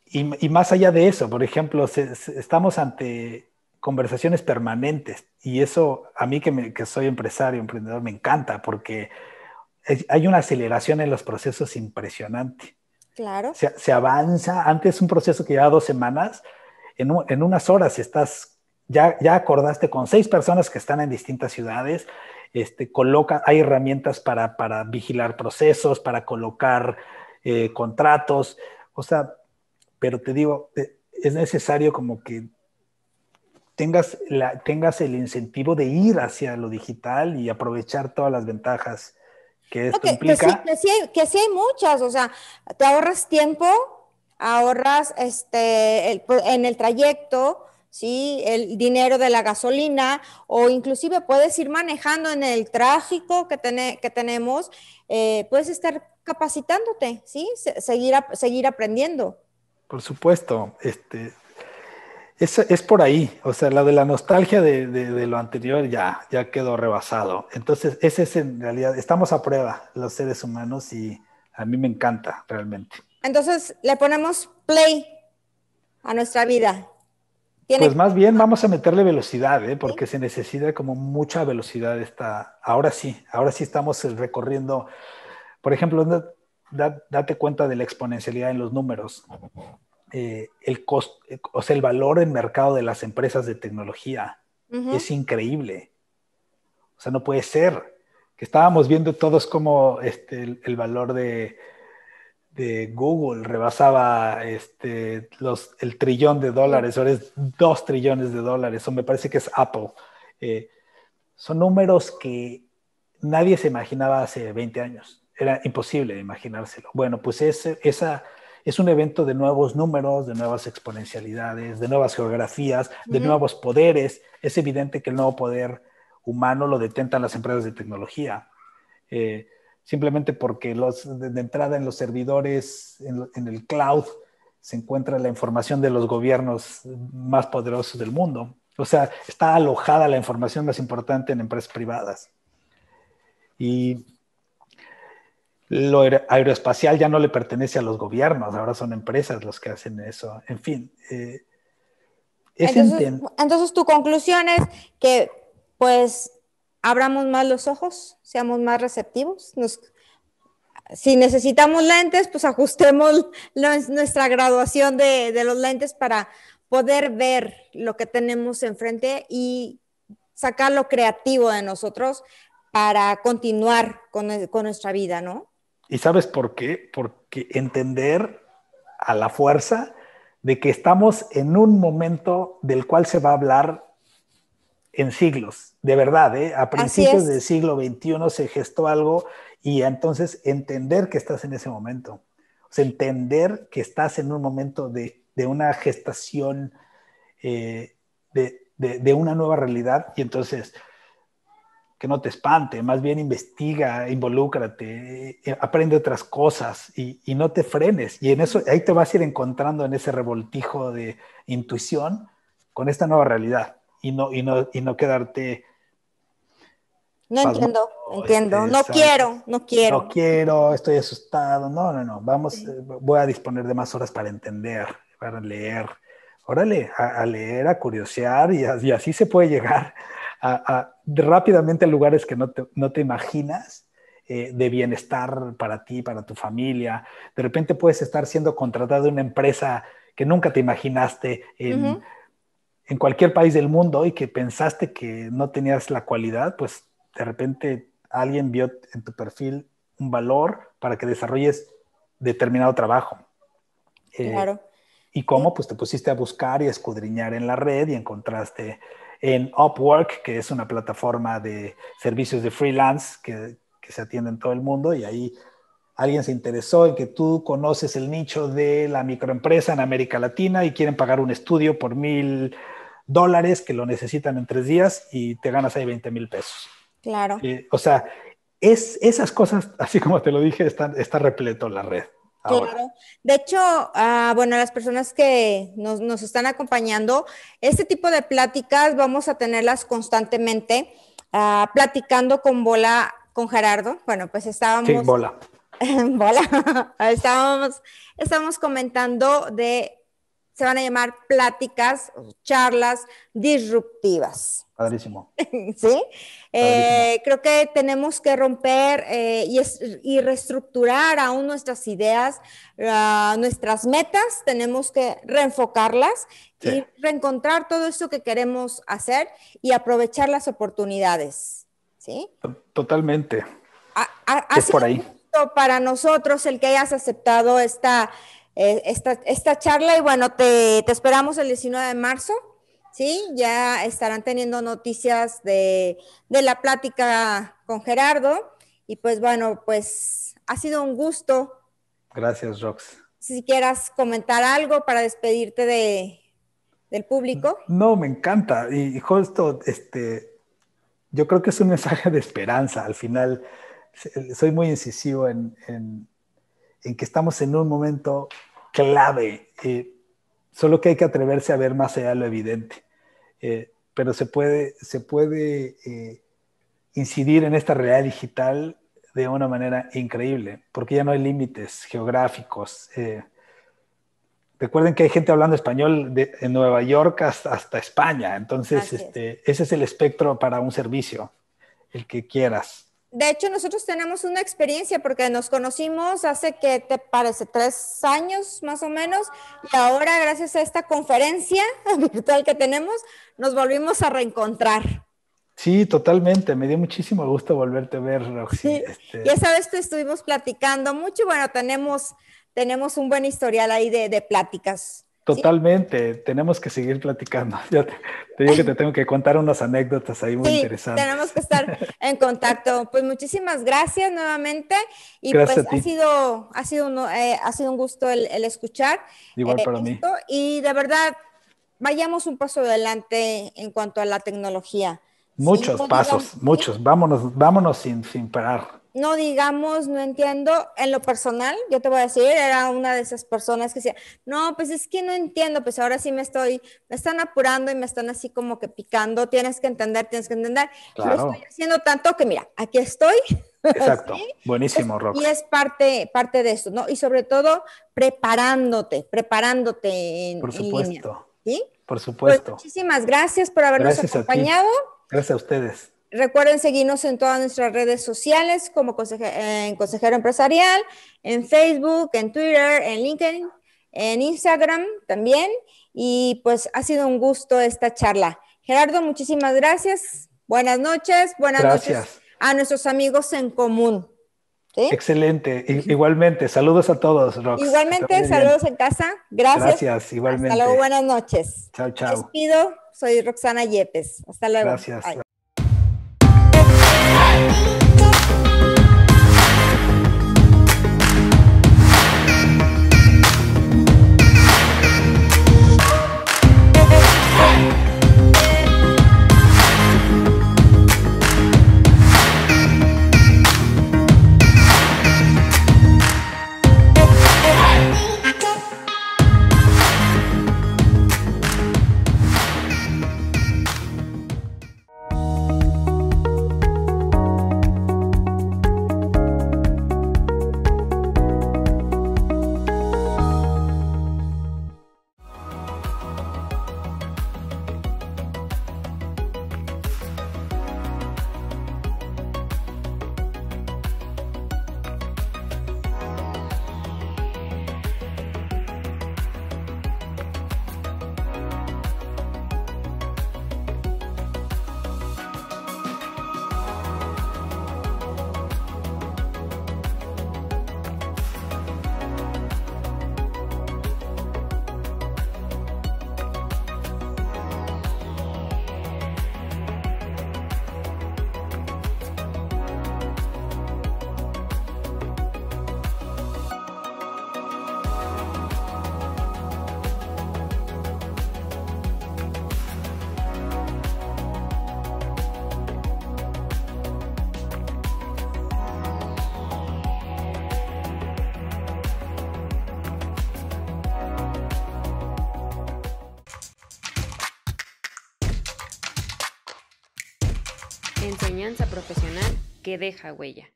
S3: Y más allá de eso, por ejemplo, estamos ante conversaciones permanentes, y eso a mí que soy empresario, emprendedor, me encanta, porque hay una aceleración en los procesos impresionante.
S2: Claro.
S3: Se avanza. Antes, un proceso que lleva 2 semanas, en unas horas ya acordaste con 6 personas que están en distintas ciudades, hay herramientas para vigilar procesos, para colocar contratos, o sea, pero te digo, es necesario como que tengas el incentivo de ir hacia lo digital y aprovechar todas las ventajas que esto implica.
S2: Que sí hay muchas, o sea, te ahorras tiempo, ahorras en el trayecto, ¿sí? El dinero de la gasolina, o inclusive puedes ir manejando en el tráfico que tenemos, puedes estar capacitándote, ¿sí? Seguir aprendiendo.
S3: Por supuesto, es por ahí, o sea, la de la nostalgia de lo anterior ya quedó rebasado. Entonces, ese es en realidad, estamos a prueba los seres humanos, y a mí me encanta realmente.
S2: Entonces, le ponemos play a nuestra vida.
S3: Pues más bien vamos a meterle velocidad, porque se necesita como mucha velocidad. Ahora sí estamos recorriendo, por ejemplo, date cuenta de la exponencialidad en los números. El costo, o sea, el valor en mercado de las empresas de tecnología es increíble. O sea, no puede ser que estábamos viendo todos como el valor de Google rebasaba el $1 trillón, ahora es $2 trillones, o me parece que es Apple. Son números que nadie se imaginaba hace 20 años. Era imposible imaginárselo. Bueno, pues es un evento de nuevos números, de nuevas exponencialidades, de nuevas geografías, de nuevos poderes. Es evidente que el nuevo poder humano lo detentan las empresas de tecnología. Simplemente porque de entrada en los servidores, en el cloud, se encuentra la información de los gobiernos más poderosos del mundo. O sea, está alojada la información más importante en empresas privadas. Y lo aeroespacial ya no le pertenece a los gobiernos, ahora son empresas los que hacen eso. En fin.
S2: Entonces, tu conclusión es que, pues, abramos más los ojos, seamos más receptivos. Si necesitamos lentes, pues ajustemos nuestra graduación de los lentes para poder ver lo que tenemos enfrente y sacar lo creativo de nosotros para continuar con nuestra vida, ¿no?
S3: ¿Y sabes por qué? Porque entender a la fuerza de que estamos en un momento del cual se va a hablar en siglos, de verdad, a principios del siglo XXI se gestó algo, y entonces entender que estás en ese momento, o sea, entender que estás en un momento de una gestación de una nueva realidad, y entonces que no te espante, más bien investiga, involúcrate, aprende otras cosas y no te frenes, y en eso ahí te vas a ir encontrando en ese revoltijo de intuición con esta nueva realidad. Y no quedarte...
S2: No entiendo. No quiero.
S3: Estoy asustado. No. Voy a disponer de más horas para entender, para leer. Órale, a leer, a curiosear, y así se puede llegar rápidamente a lugares que no te imaginas, de bienestar para ti, para tu familia. De repente puedes estar siendo contratado en una empresa que nunca te imaginaste en cualquier país del mundo y que pensaste que no tenías la cualidad, pues de repente alguien vio en tu perfil un valor para que desarrolles determinado trabajo.
S2: Claro.
S3: ¿Y cómo? Pues te pusiste a buscar y a escudriñar en la red y encontraste en Upwork, que es una plataforma de servicios de freelance que se atiende en todo el mundo, y ahí alguien se interesó en que tú conoces el nicho de la microempresa en América Latina y quieren pagar un estudio por $1,000 que lo necesitan en 3 días y te ganas ahí 20,000 pesos.
S2: Claro.
S3: O sea, esas cosas, así como te lo dije, está repleto la red. Ahora.
S2: Claro. De hecho, bueno, las personas que nos están acompañando, este tipo de pláticas vamos a tenerlas constantemente, platicando con Gerardo. Bueno, pues estábamos...
S3: Sí, Bola.
S2: Bola. Estábamos comentando se van a llamar pláticas, charlas disruptivas.
S3: Padrísimo.
S2: ¿Sí? Creo que tenemos que romper y reestructurar aún nuestras ideas, nuestras metas, tenemos que reenfocarlas y reencontrar todo esto que queremos hacer y aprovechar las oportunidades. ¿Sí?
S3: Totalmente.
S2: Es por ahí. Para nosotros el que hayas aceptado esta charla y bueno, te esperamos el 19 de marzo. Sí, ya estarán teniendo noticias de la plática con Gerardo y pues bueno, pues ha sido un gusto.
S3: Gracias, Rox.
S2: Si quieras comentar algo para despedirte del público.
S3: No, me encanta y justo yo creo que es un mensaje de esperanza. Al final soy muy incisivo en que estamos en un momento clave. Solo que hay que atreverse a ver más allá de lo evidente. Pero se puede incidir en esta realidad digital de una manera increíble, porque ya no hay límites geográficos. Recuerden que hay gente hablando español en Nueva York hasta España, entonces ese es el espectro para un servicio, el que quieras.
S2: De hecho, nosotros tenemos una experiencia porque nos conocimos hace, ¿qué te parece? 3 años más o menos, y ahora gracias a esta conferencia virtual que tenemos, nos volvimos a reencontrar.
S3: Sí, totalmente. Me dio muchísimo gusto volverte a ver, Roxy.
S2: Sí. Ya sabes, estuvimos platicando mucho y bueno, tenemos un buen historial ahí de pláticas.
S3: Totalmente, ¿sí? Tenemos que seguir platicando. Ya te digo que te tengo que contar unas anécdotas ahí muy interesantes.
S2: Tenemos que estar en contacto. Pues muchísimas gracias nuevamente y
S3: gracias
S2: pues ha sido un gusto el escuchar.
S3: Igual para mí.
S2: Y de verdad, vayamos un paso adelante en cuanto a la tecnología.
S3: Muchos pasos, muchos. Vámonos sin parar.
S2: No digamos, no entiendo, en lo personal, yo te voy a decir, era una de esas personas que decía, no, pues es que no entiendo, pues ahora sí me están apurando y me están así como que picando, tienes que entender,
S3: claro.
S2: Lo estoy haciendo tanto que mira, aquí estoy.
S3: Exacto,
S2: ¿sí?
S3: buenísimo, Rox.
S2: Y es parte de esto, ¿no? Y sobre todo, preparándote
S3: Por supuesto,
S2: en línea, ¿sí?
S3: Por supuesto.
S2: Pues muchísimas gracias por habernos acompañado.
S3: Gracias a ustedes.
S2: Recuerden seguirnos en todas nuestras redes sociales como Consejero Empresarial, en Facebook, en Twitter, en LinkedIn, en Instagram también. Y pues ha sido un gusto esta charla. Gerardo, muchísimas gracias. Buenas noches. Buenas noches a nuestros amigos en común. ¿Sí?
S3: Excelente. Igualmente, saludos a todos, Rox.
S2: Igualmente, saludos en casa. Gracias,
S3: igualmente.
S2: Hasta luego, buenas noches.
S3: Chao, chao.
S2: Me despido, soy Roxana Yepes. Hasta luego.
S3: Gracias.
S2: Bye.
S1: Enseñanza profesional que deja huella.